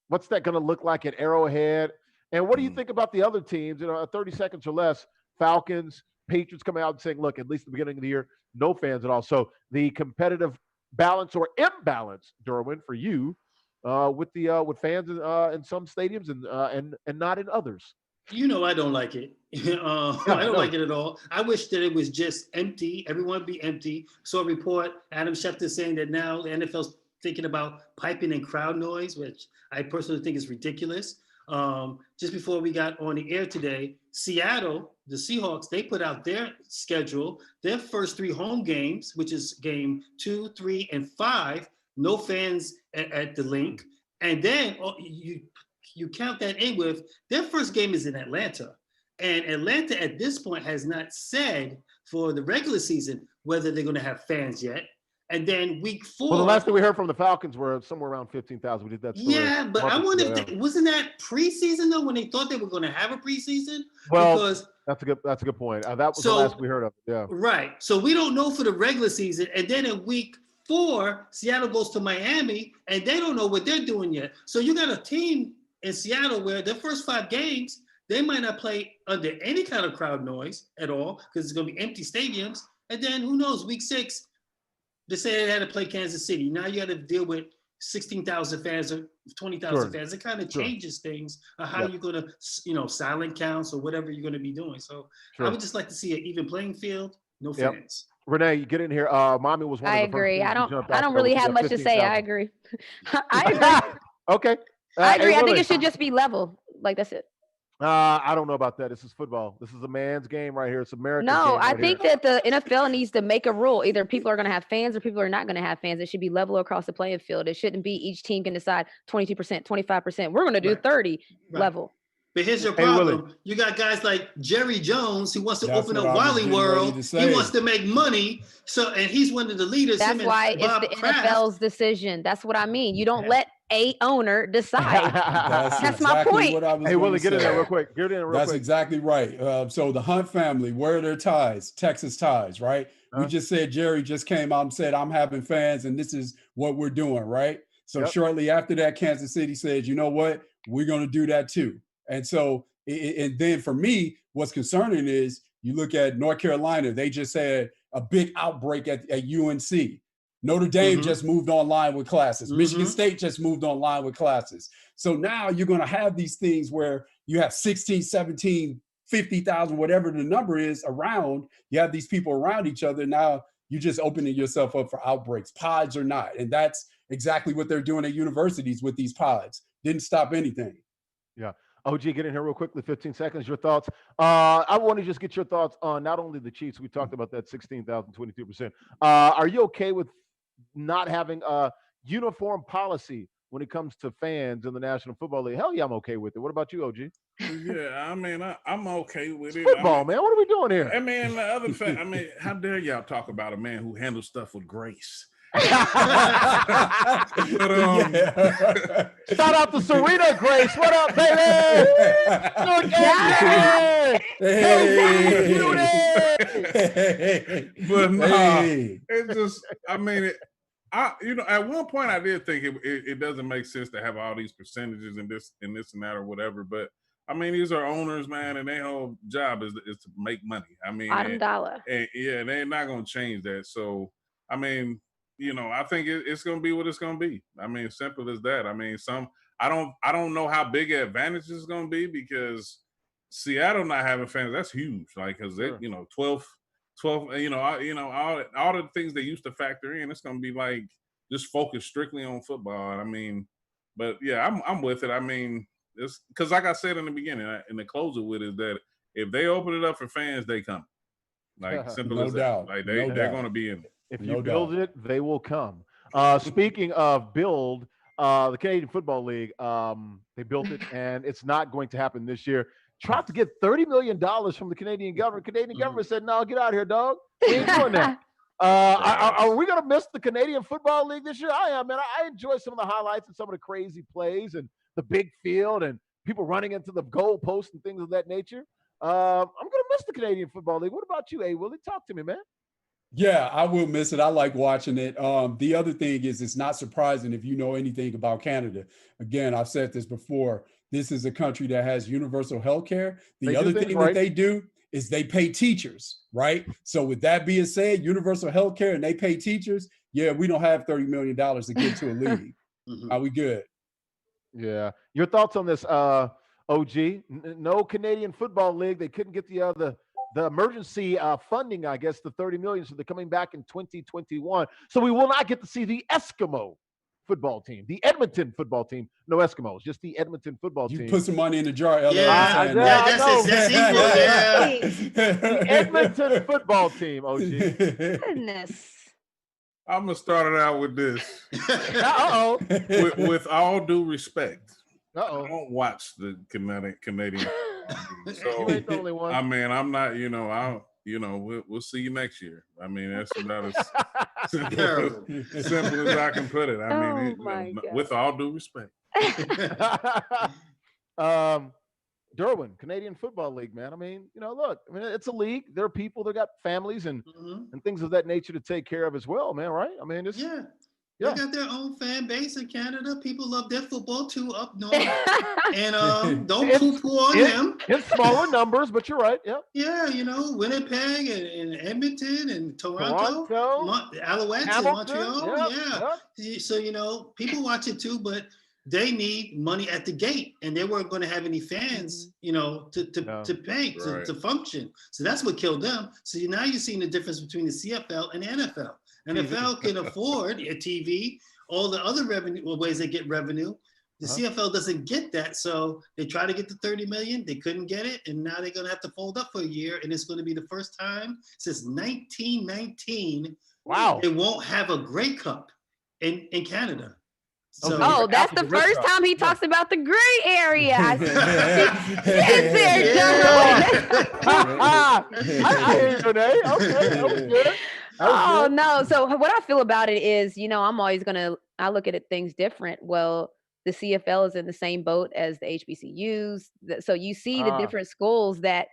[SPEAKER 1] What's that going to look like at Arrowhead? And what do you think about the other teams? 30 seconds or less, Falcons, Patriots coming out and saying, look, at least at the beginning of the year, no fans at all. So the competitive balance or imbalance, Derwin, for you with fans in some stadiums and not in others.
[SPEAKER 4] I don't like it. I don't like it at all. I wish that it was just empty. Everyone be empty. Saw a report, Adam Schefter saying that now the NFL's thinking about piping in crowd noise, which I personally think is ridiculous. Just before we got on the air today, Seattle, the Seahawks, they put out their schedule. Their first 3 home games, which is game 2, 3, and 5, no fans at the link. And then you count that in with their first game is in Atlanta. And Atlanta at this point has not said for the regular season whether they're going to have fans yet. And then week 4.
[SPEAKER 1] Well, the last thing we heard from the Falcons were somewhere around 15,000. We did that story.
[SPEAKER 4] Yeah, but I wonder if wasn't that preseason though when they thought they were going to have a preseason?
[SPEAKER 1] Well,
[SPEAKER 4] because
[SPEAKER 1] that's a good point. That was the last we heard of. Yeah.
[SPEAKER 4] Right. So we don't know for the regular season, and then in week 4, Seattle goes to Miami, and they don't know what they're doing yet. So you got a team in Seattle where their first 5 games they might not play under any kind of crowd noise at all because it's going to be empty stadiums, and then who knows? Week 6. They say they had to play Kansas City. Now you got to deal with 16,000 fans or 20,000 fans. It kind of changes things on how you're going to, silent counts or whatever you're going to be doing. So I would just like to see an even playing field, no fans.
[SPEAKER 1] Renee, you get in here. Mommy was one of the
[SPEAKER 2] agree.
[SPEAKER 1] first
[SPEAKER 2] I don't really have much to say. I agree. I agree.
[SPEAKER 1] Okay.
[SPEAKER 2] I agree. I think it should just be level. Like, that's it.
[SPEAKER 1] I don't know about that. This is football. This is a man's game right here. It's American.
[SPEAKER 2] No, I think that the NFL needs to make a rule. Either people are going to have fans or people are not going to have fans. It should be level across the playing field. It shouldn't be each team can decide 22%, 25%. We're going to do 30 level.
[SPEAKER 4] But here's your problem. You got guys like Jerry Jones who wants to open up Wally World. He wants to make money. And he's one of the leaders.
[SPEAKER 2] That's why it's the NFL's decision. That's what I mean. You don't let a owner decide. That's my point.
[SPEAKER 1] Hey, Willie, get in there real quick.
[SPEAKER 3] That's exactly right. So the Hunt family, where are their ties? Texas ties, right? We just said Jerry just came out and said, I'm having fans and this is what we're doing, right? So shortly after that, Kansas City says, you know what? We're going to do that too. And so, and then for me, what's concerning is you look at North Carolina, they just had a big outbreak at UNC. Notre Dame just moved online with classes. Michigan State just moved online with classes. So now you're going to have these things where you have 16, 17, 50,000, whatever the number is around. You have these people around each other. Now you're just opening yourself up for outbreaks, pods or not. And that's exactly what they're doing at universities with these pods. Didn't stop anything.
[SPEAKER 1] Yeah. OG, get in here real quickly, 15 seconds, your thoughts. I want to just get your thoughts on not only the Chiefs, we talked about that 16,000, 22%. Are you okay with not having a uniform policy when it comes to fans in the National Football League? Hell yeah, I'm okay with it. What about you, OG?
[SPEAKER 5] Yeah, I mean, I'm okay with it.
[SPEAKER 1] Football, man. What are we doing here?
[SPEAKER 5] I mean, the other fact, how dare y'all talk about a man who handles stuff with grace? But,
[SPEAKER 1] shout out to Serena Grace. What up, baby?
[SPEAKER 5] But no, it's just, at one point I did think it doesn't make sense to have all these percentages in this and that or whatever. But I mean, these are owners, man, and their whole job is to make money. I mean,
[SPEAKER 2] bottom dollar.
[SPEAKER 5] And they're not going to change that. So, I mean, I think it's going to be what it's going to be. I mean, simple as that. I mean, I don't know how big an advantage it's going to be because Seattle not having fans, that's huge. Like, because 12, all the things they used to factor in, it's going to be like just focus strictly on football. I mean, but yeah, I'm with it. I mean, it's because like I said in the beginning, and the closer with is that if they open it up for fans, they come. Like simple as that. Like they're going to be in it.
[SPEAKER 1] If you build it, they will come. Speaking of build, the Canadian Football League, they built it, and it's not going to happen this year. Tried to get $30 million from the Canadian government. Canadian government said, no, get out of here, dog. We ain't doing that. Are we going to miss the Canadian Football League this year? I am, man. I enjoy some of the highlights and some of the crazy plays and the big field and people running into the goal post and things of that nature. I'm going to miss the Canadian Football League. What about you, A. Willie? Talk to me, man.
[SPEAKER 3] Yeah, I will miss it. I like watching it. The other thing is, it's not surprising if you know anything about Canada. Again, I've said this before. This is a country that has universal health care. The other thing that they do is they pay teachers, right? So with that being said, universal health care and they pay teachers, yeah, we don't have $30 million to get to a league. Are we good?
[SPEAKER 1] Yeah. Your thoughts on this, OG? No Canadian Football League. They couldn't get the emergency funding, I guess, the $30 million. So they're coming back in 2021. So we will not get to see the Eskimo football team, the Edmonton football team. No Eskimos, just the Edmonton football team.
[SPEAKER 3] You put some money in the jar, LA.
[SPEAKER 4] Yeah, that's equal. Yeah.
[SPEAKER 1] The Edmonton football team, OG.
[SPEAKER 2] Goodness.
[SPEAKER 5] I'm gonna start it out with this.
[SPEAKER 1] Uh-oh.
[SPEAKER 5] With all due respect,
[SPEAKER 1] Uh-oh.
[SPEAKER 5] I don't watch the Canadian. So
[SPEAKER 1] you ain't the only one.
[SPEAKER 5] I mean, I'm not. We'll see you next year. I mean, that's about as simple as I can put it. I mean, with all due respect.
[SPEAKER 1] Derwin, Canadian Football League, man. I mean, look, it's a league. There are people that got families and things of that nature to take care of as well, man, right? I mean, it's
[SPEAKER 4] they got their own fan base in Canada. People love their football too up north. And don't poo-poo on them.
[SPEAKER 1] In smaller numbers, but you're right. Yeah.
[SPEAKER 4] Yeah, Winnipeg and Edmonton and Toronto Alouettes
[SPEAKER 1] Hamilton,
[SPEAKER 4] and Montreal. Yeah. So, people watch it too, but they need money at the gate, and they weren't going to have any fans, to pay, to function. So that's what killed them. So now you're seeing the difference between the CFL and the NFL. NFL can afford a TV, all the other ways they get revenue. The CFL doesn't get that, so they try to get the $30 million. They couldn't get it, and now they're going to have to fold up for a year, and it's going to be the first time since 1919.
[SPEAKER 1] Wow!
[SPEAKER 4] They won't have a Grey Cup in Canada.
[SPEAKER 2] So, that's the first time he talks about the gray area. I
[SPEAKER 1] hear you, Renee. Okay, that was good.
[SPEAKER 2] No. So what I feel about it is, I'm always I look at things different. Well, the CFL is in the same boat as the HBCUs. So you see the different schools that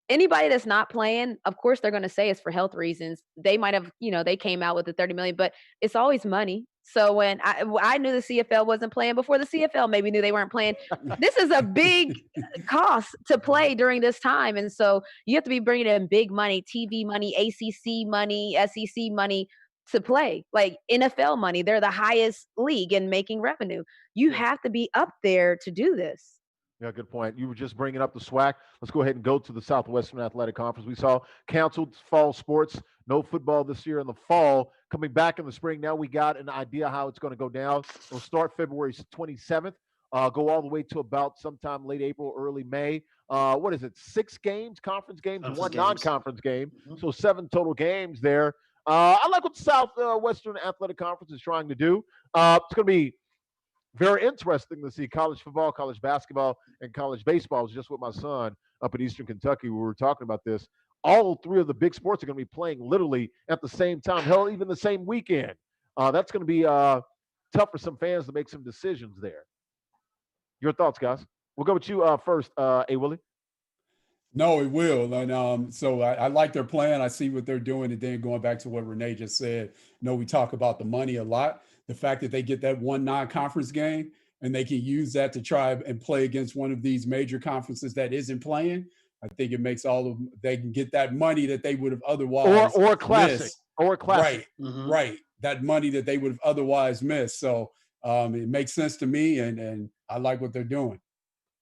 [SPEAKER 2] anybody that's not playing, of course, they're going to say it's for health reasons. They might have, they came out with the $30 million, but it's always money. So when I knew the CFL wasn't playing before the CFL maybe knew they weren't playing, this is a big cost to play during this time. And so you have to be bringing in big money, TV money, ACC money, SEC money to play, like NFL money. They're the highest league in making revenue. You have to be up there to do this.
[SPEAKER 1] Yeah, good point. You were just bringing up the SWAC. Let's go ahead and go to the Southwestern Athletic Conference. We saw canceled fall sports, no football this year in the fall, coming back in the spring. Now we got an idea how it's going to go down. It'll start February 27th, go all the way to about sometime late April, early May. What is it? 6 games, conference games, and 1 non-conference game. So 7 total games there. I like what the Southwestern Athletic Conference is trying to do. It's going to be very interesting to see college football, college basketball, and college baseball. I was just with my son up in Eastern Kentucky. We were talking about this. All 3 of the big sports are going to be playing literally at the same time, hell, even the same weekend. That's going to be tough for some fans to make some decisions there. Your thoughts, guys? We'll go with you first, A. Willie.
[SPEAKER 3] No, it will. And so I like their plan. I see what they're doing. And then going back to what Renee just said, we talk about the money a lot. The fact that they get that 1 non-conference game and they can use that to try and play against one of these major conferences that isn't playing, I think it makes they can get that money that they would have otherwise
[SPEAKER 1] or classic
[SPEAKER 3] missed.
[SPEAKER 1] Or classic.
[SPEAKER 3] Right. That money that they would have otherwise missed. So it makes sense to me, and I like what they're doing.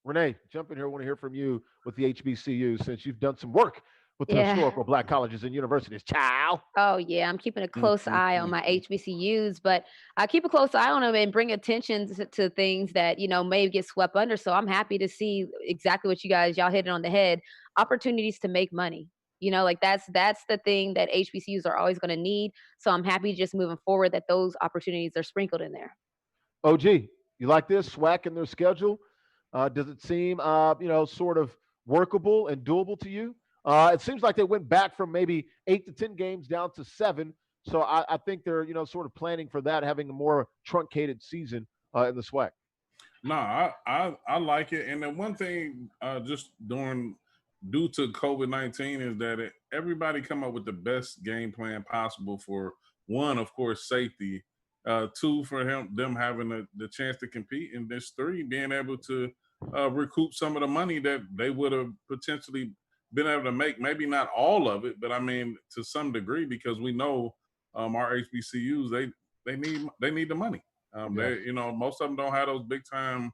[SPEAKER 1] Renee, jump in here. I want to hear from you with the HBCU since you've done some work with the historical Black colleges and universities. Ciao.
[SPEAKER 2] Oh, yeah. I'm keeping a close eye on my HBCUs, but I keep a close eye on them and bring attention to things that, may get swept under. So I'm happy to see exactly what y'all hit it on the head. Opportunities to make money. Like that's the thing that HBCUs are always going to need. So I'm happy just moving forward that those opportunities are sprinkled in there.
[SPEAKER 1] OG, you like this SWAC in their schedule? Does it seem, sort of workable and doable to you? It seems like they went back from maybe 8 to 10 games down to 7. So I think they're, sort of planning for that, having a more truncated season in the SWAC.
[SPEAKER 5] No, I like it. And then one thing, just due to COVID-19, is that everybody come up with the best game plan possible for one, of course, safety. Two, for them having the chance to compete, and this three, being able to recoup some of the money that they would have potentially been able to make. Maybe not all of it, but I mean to some degree, because we know our HBCUs they need the money. They most of them don't have those big time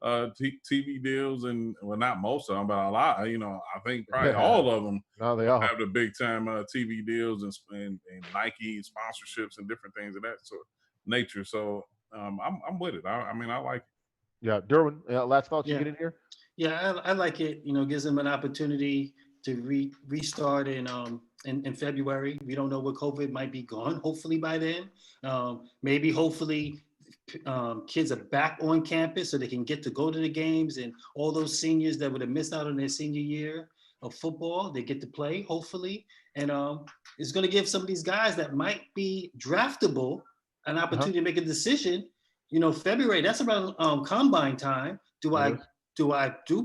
[SPEAKER 5] TV deals, and well, not most of them, but a lot. I think probably all of them
[SPEAKER 1] they all
[SPEAKER 5] have the big time TV deals and Nike sponsorships and different things of that sort of nature. So I'm with it. I mean, I like it.
[SPEAKER 1] Yeah, Derwin, last thoughts you get in here?
[SPEAKER 4] Yeah, I like it. Gives them an opportunity to restart in February. We don't know what COVID might be gone. Hopefully by then, hopefully kids are back on campus so they can get to go to the games, and all those seniors that would have missed out on their senior year of football, they get to play, hopefully. And it's going to give some of these guys that might be draftable an opportunity to make a decision. February, that's around combine time. Do I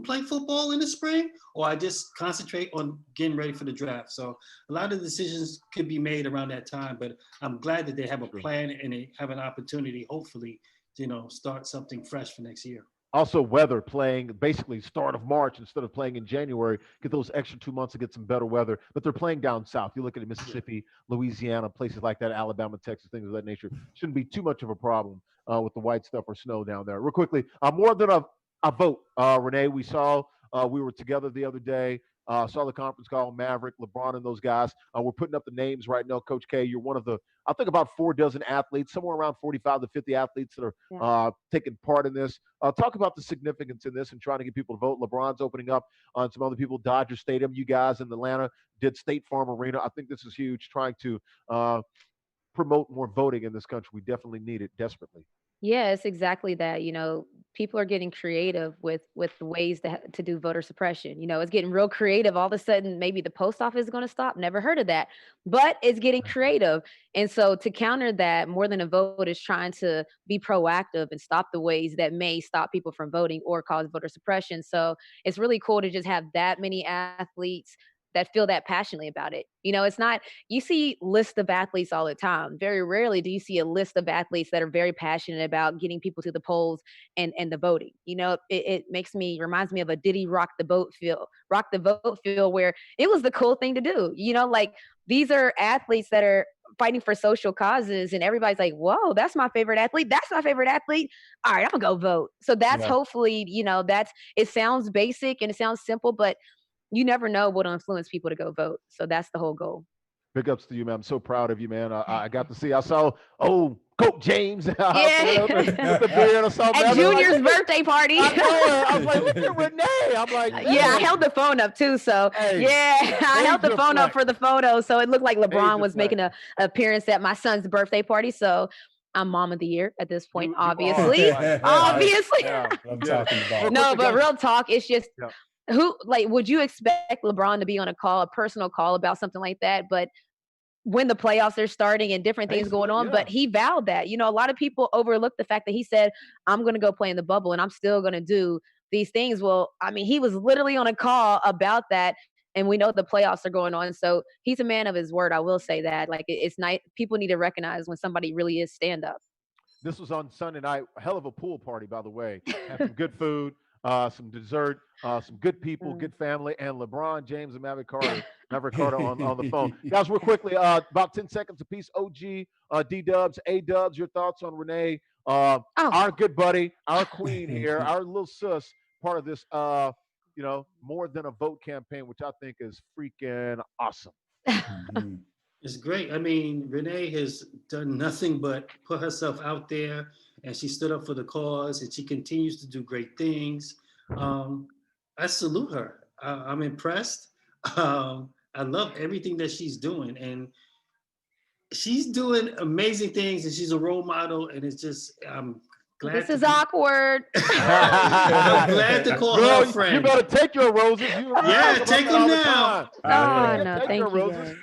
[SPEAKER 4] play football in the spring, or I just concentrate on getting ready for the draft? So a lot of decisions could be made around that time, but I'm glad that they have a plan and they have an opportunity, hopefully, to, start something fresh for next year.
[SPEAKER 1] Also, weather, playing basically start of March instead of playing in January, get those extra 2 months to get some better weather. But they're playing down south. You look at Mississippi, Louisiana, places like that, Alabama, Texas, things of that nature. Shouldn't be too much of a problem with the white stuff or snow down there. Real quickly, more than a vote, Renee. We saw we were together the other day. Saw the conference call, Maverick, LeBron, and those guys. We're putting up the names right now. Coach K, you're one of the, I think, about 4 dozen athletes, somewhere around 45 to 50 athletes that are taking part in this. Talk about the significance in this and trying to get people to vote. LeBron's opening up on some other people, Dodger Stadium. You guys in Atlanta did State Farm Arena. I think this is huge, trying to promote more voting in this country. We definitely need it desperately.
[SPEAKER 2] Yeah, it's exactly that. People are getting creative with the ways to do voter suppression. It's getting real creative. All of a sudden, maybe the post office is going to stop. Never heard of that, but it's getting creative. And so to counter that, More Than a Vote is trying to be proactive and stop the ways that may stop people from voting or cause voter suppression. So it's really cool to just have that many athletes that feel that passionately about it. It's not, you see lists of athletes all the time. Very rarely do you see a list of athletes that are very passionate about getting people to the polls and the voting. It reminds me of a Diddy Rock the Vote Field, where it was the cool thing to do. Like these are athletes that are fighting for social causes, and everybody's like, whoa, that's my favorite athlete. That's my favorite athlete. All right, I'm gonna go vote. So that's hopefully, it sounds basic and it sounds simple, but you never know what'll influence people to go vote. So that's the whole goal.
[SPEAKER 1] Big ups to you, man. I'm so proud of you, man. I got to see. I saw Coach James with the beard or something.
[SPEAKER 2] At Junior's birthday party.
[SPEAKER 1] I was like, look at Renee. I'm like,
[SPEAKER 2] yeah, I held the phone up too. So I held the phone up for the photo. So it looked like LeBron was making an appearance at my son's birthday party. So I'm mom of the year at this point, obviously. Obviously.
[SPEAKER 3] I'm talking about.
[SPEAKER 2] No, but real talk, it's just would you expect LeBron to be on a personal call about something like that? But when the playoffs are starting and different things going on, but he vowed that. A lot of people overlook the fact that he said, I'm going to go play in the bubble and I'm still going to do these things. Well, I mean, he was literally on a call about that. And we know the playoffs are going on. So he's a man of his word. I will say that. Like, it's nice. People need to recognize when somebody really is stand up.
[SPEAKER 1] This was on Sunday night. A hell of a pool party, by the way. Had some good food, some dessert, some good people, good family, and LeBron James and Maverick Carter on the phone. Guys, real quickly, about 10 seconds apiece. OG, D-Dubs, A-Dubs, your thoughts on Renee, our good buddy, our queen here, our little sis, part of this, More Than a Vote campaign, which I think is freaking awesome.
[SPEAKER 4] It's great. I mean, Renee has done nothing but put herself out there, and she stood up for the cause, and she continues to do great things. I salute her. I'm impressed. I love everything that she's doing, and she's doing amazing things, and she's a role model. And it's just, I'm glad.
[SPEAKER 2] This is awkward.
[SPEAKER 4] I'm glad to call her a friend.
[SPEAKER 1] You better take your roses.
[SPEAKER 4] Take them now.
[SPEAKER 2] No, thank you.
[SPEAKER 1] Roses.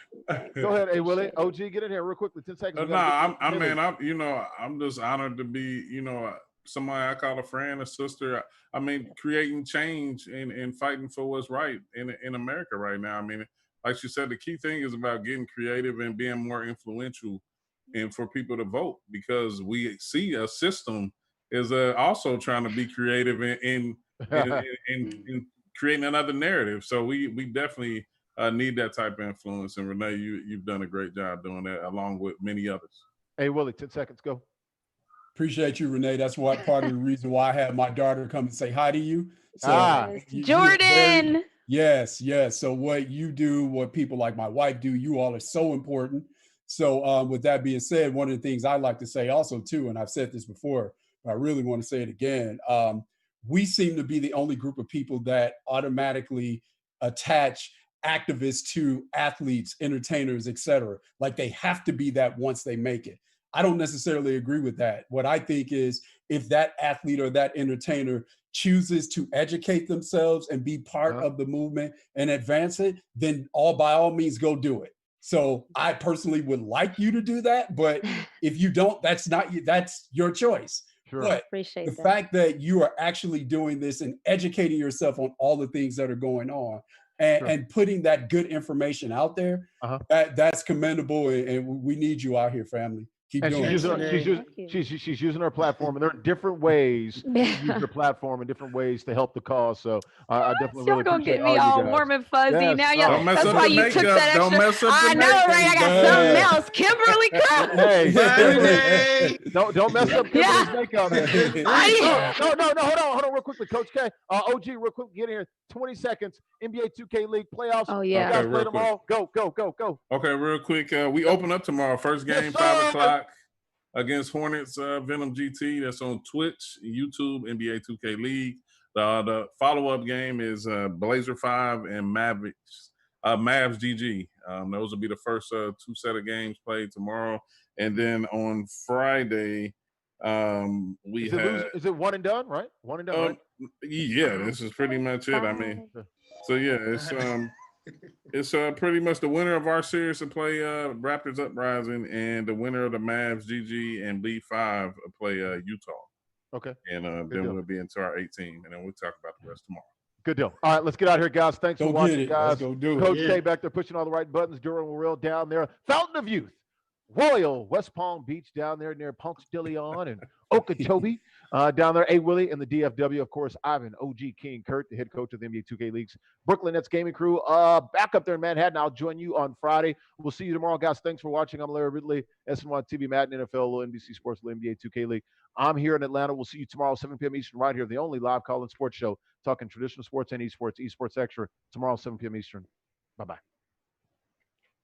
[SPEAKER 1] Go ahead, hey Willie. OG, get in here real quickly. 10 seconds.
[SPEAKER 5] I'm just honored to be, somebody I call a friend, a sister. I mean, creating change and fighting for what's right in America right now. I mean, like you said, the key thing is about getting creative and being more influential, and for people to vote, because we see a system is also trying to be creative in creating another narrative. So we definitely need that type of influence. And Renee, you've done a great job doing that, along with many others.
[SPEAKER 1] Hey Willie, 10 seconds, go.
[SPEAKER 3] Appreciate you, Renee. That's part of the reason why I had my daughter come and say hi to you. So,
[SPEAKER 2] Jordan.
[SPEAKER 3] Yes. So what you do, what people like my wife do, you all are so important. So with that being said, one of the things I like to say also too, and I've said this before, but I really want to say it again. We seem to be the only group of people that automatically attach activists to athletes, entertainers, etc. Like they have to be that once they make it. I don't necessarily agree with that. What I think is if that athlete or that entertainer chooses to educate themselves and be part of the movement and advance it, then by all means go do it. So I personally would like you to do that, but if you don't, that's your choice.
[SPEAKER 1] Sure.
[SPEAKER 3] But the fact that you are actually doing this and educating yourself on all the things that are going on and putting that good information out there, that's commendable, and we need you out here, family. Keep doing
[SPEAKER 1] it. She's using her platform, and there are different ways to use your platform and different ways to help the cause. So I definitely really appreciate all you guys.
[SPEAKER 2] Y'all gonna get me all warm and fuzzy now.
[SPEAKER 5] Don't mess
[SPEAKER 2] that's
[SPEAKER 5] up
[SPEAKER 2] why
[SPEAKER 5] the
[SPEAKER 2] you
[SPEAKER 5] makeup.
[SPEAKER 2] took that extra.
[SPEAKER 5] Don't mess up the
[SPEAKER 2] I know, right? I got something else. Kimberly, come.
[SPEAKER 1] Don't mess up Kimberly's makeup. No, hold on, real quickly, Coach K. OG, real quick, get in here. 20 seconds. NBA 2K League playoffs.
[SPEAKER 2] Oh yeah.
[SPEAKER 1] You guys play them all. Go.
[SPEAKER 5] Okay, real quick. We open up tomorrow. First game, 5 o'clock against Hornets Venom GT. That's on Twitch, YouTube, NBA 2K League. The follow-up game is Blazer 5 and Mavs GG. Those will be the first 2 set of games played tomorrow. And then on Friday,
[SPEAKER 1] is it one and done, right? One and done, right?
[SPEAKER 5] Yeah, this is pretty much it. I mean, so yeah, it's pretty much the winner of our series to play Raptors Uprising, and the winner of the Mavs GG and B5 play Utah.
[SPEAKER 1] Okay.
[SPEAKER 5] And then we'll be into our 18, and then we'll talk about the rest tomorrow.
[SPEAKER 1] Good deal. All right, let's get out here, guys. Thanks for watching, guys.
[SPEAKER 3] Let's go do it.
[SPEAKER 1] Coach K back there pushing all the right buttons. Durham Real down there. Fountain of Youth. Royal, West Palm Beach down there near Punks de Leon and Okeechobee down there. A Willie and the DFW, of course, Ivan, OG King Kurt, the head coach of the NBA 2K League's Brooklyn Nets gaming crew. Back up there in Manhattan. I'll join you on Friday. We'll see you tomorrow, guys. Thanks for watching. I'm Larry Ridley, SNY TV, Madden, NFL, NBC Sports, NBA 2K League. I'm here in Atlanta. We'll see you tomorrow, 7 p.m. Eastern, right here, the only live call-in sports show talking traditional sports and esports, esportsXTRA, tomorrow, 7 p.m. Eastern. Bye-bye.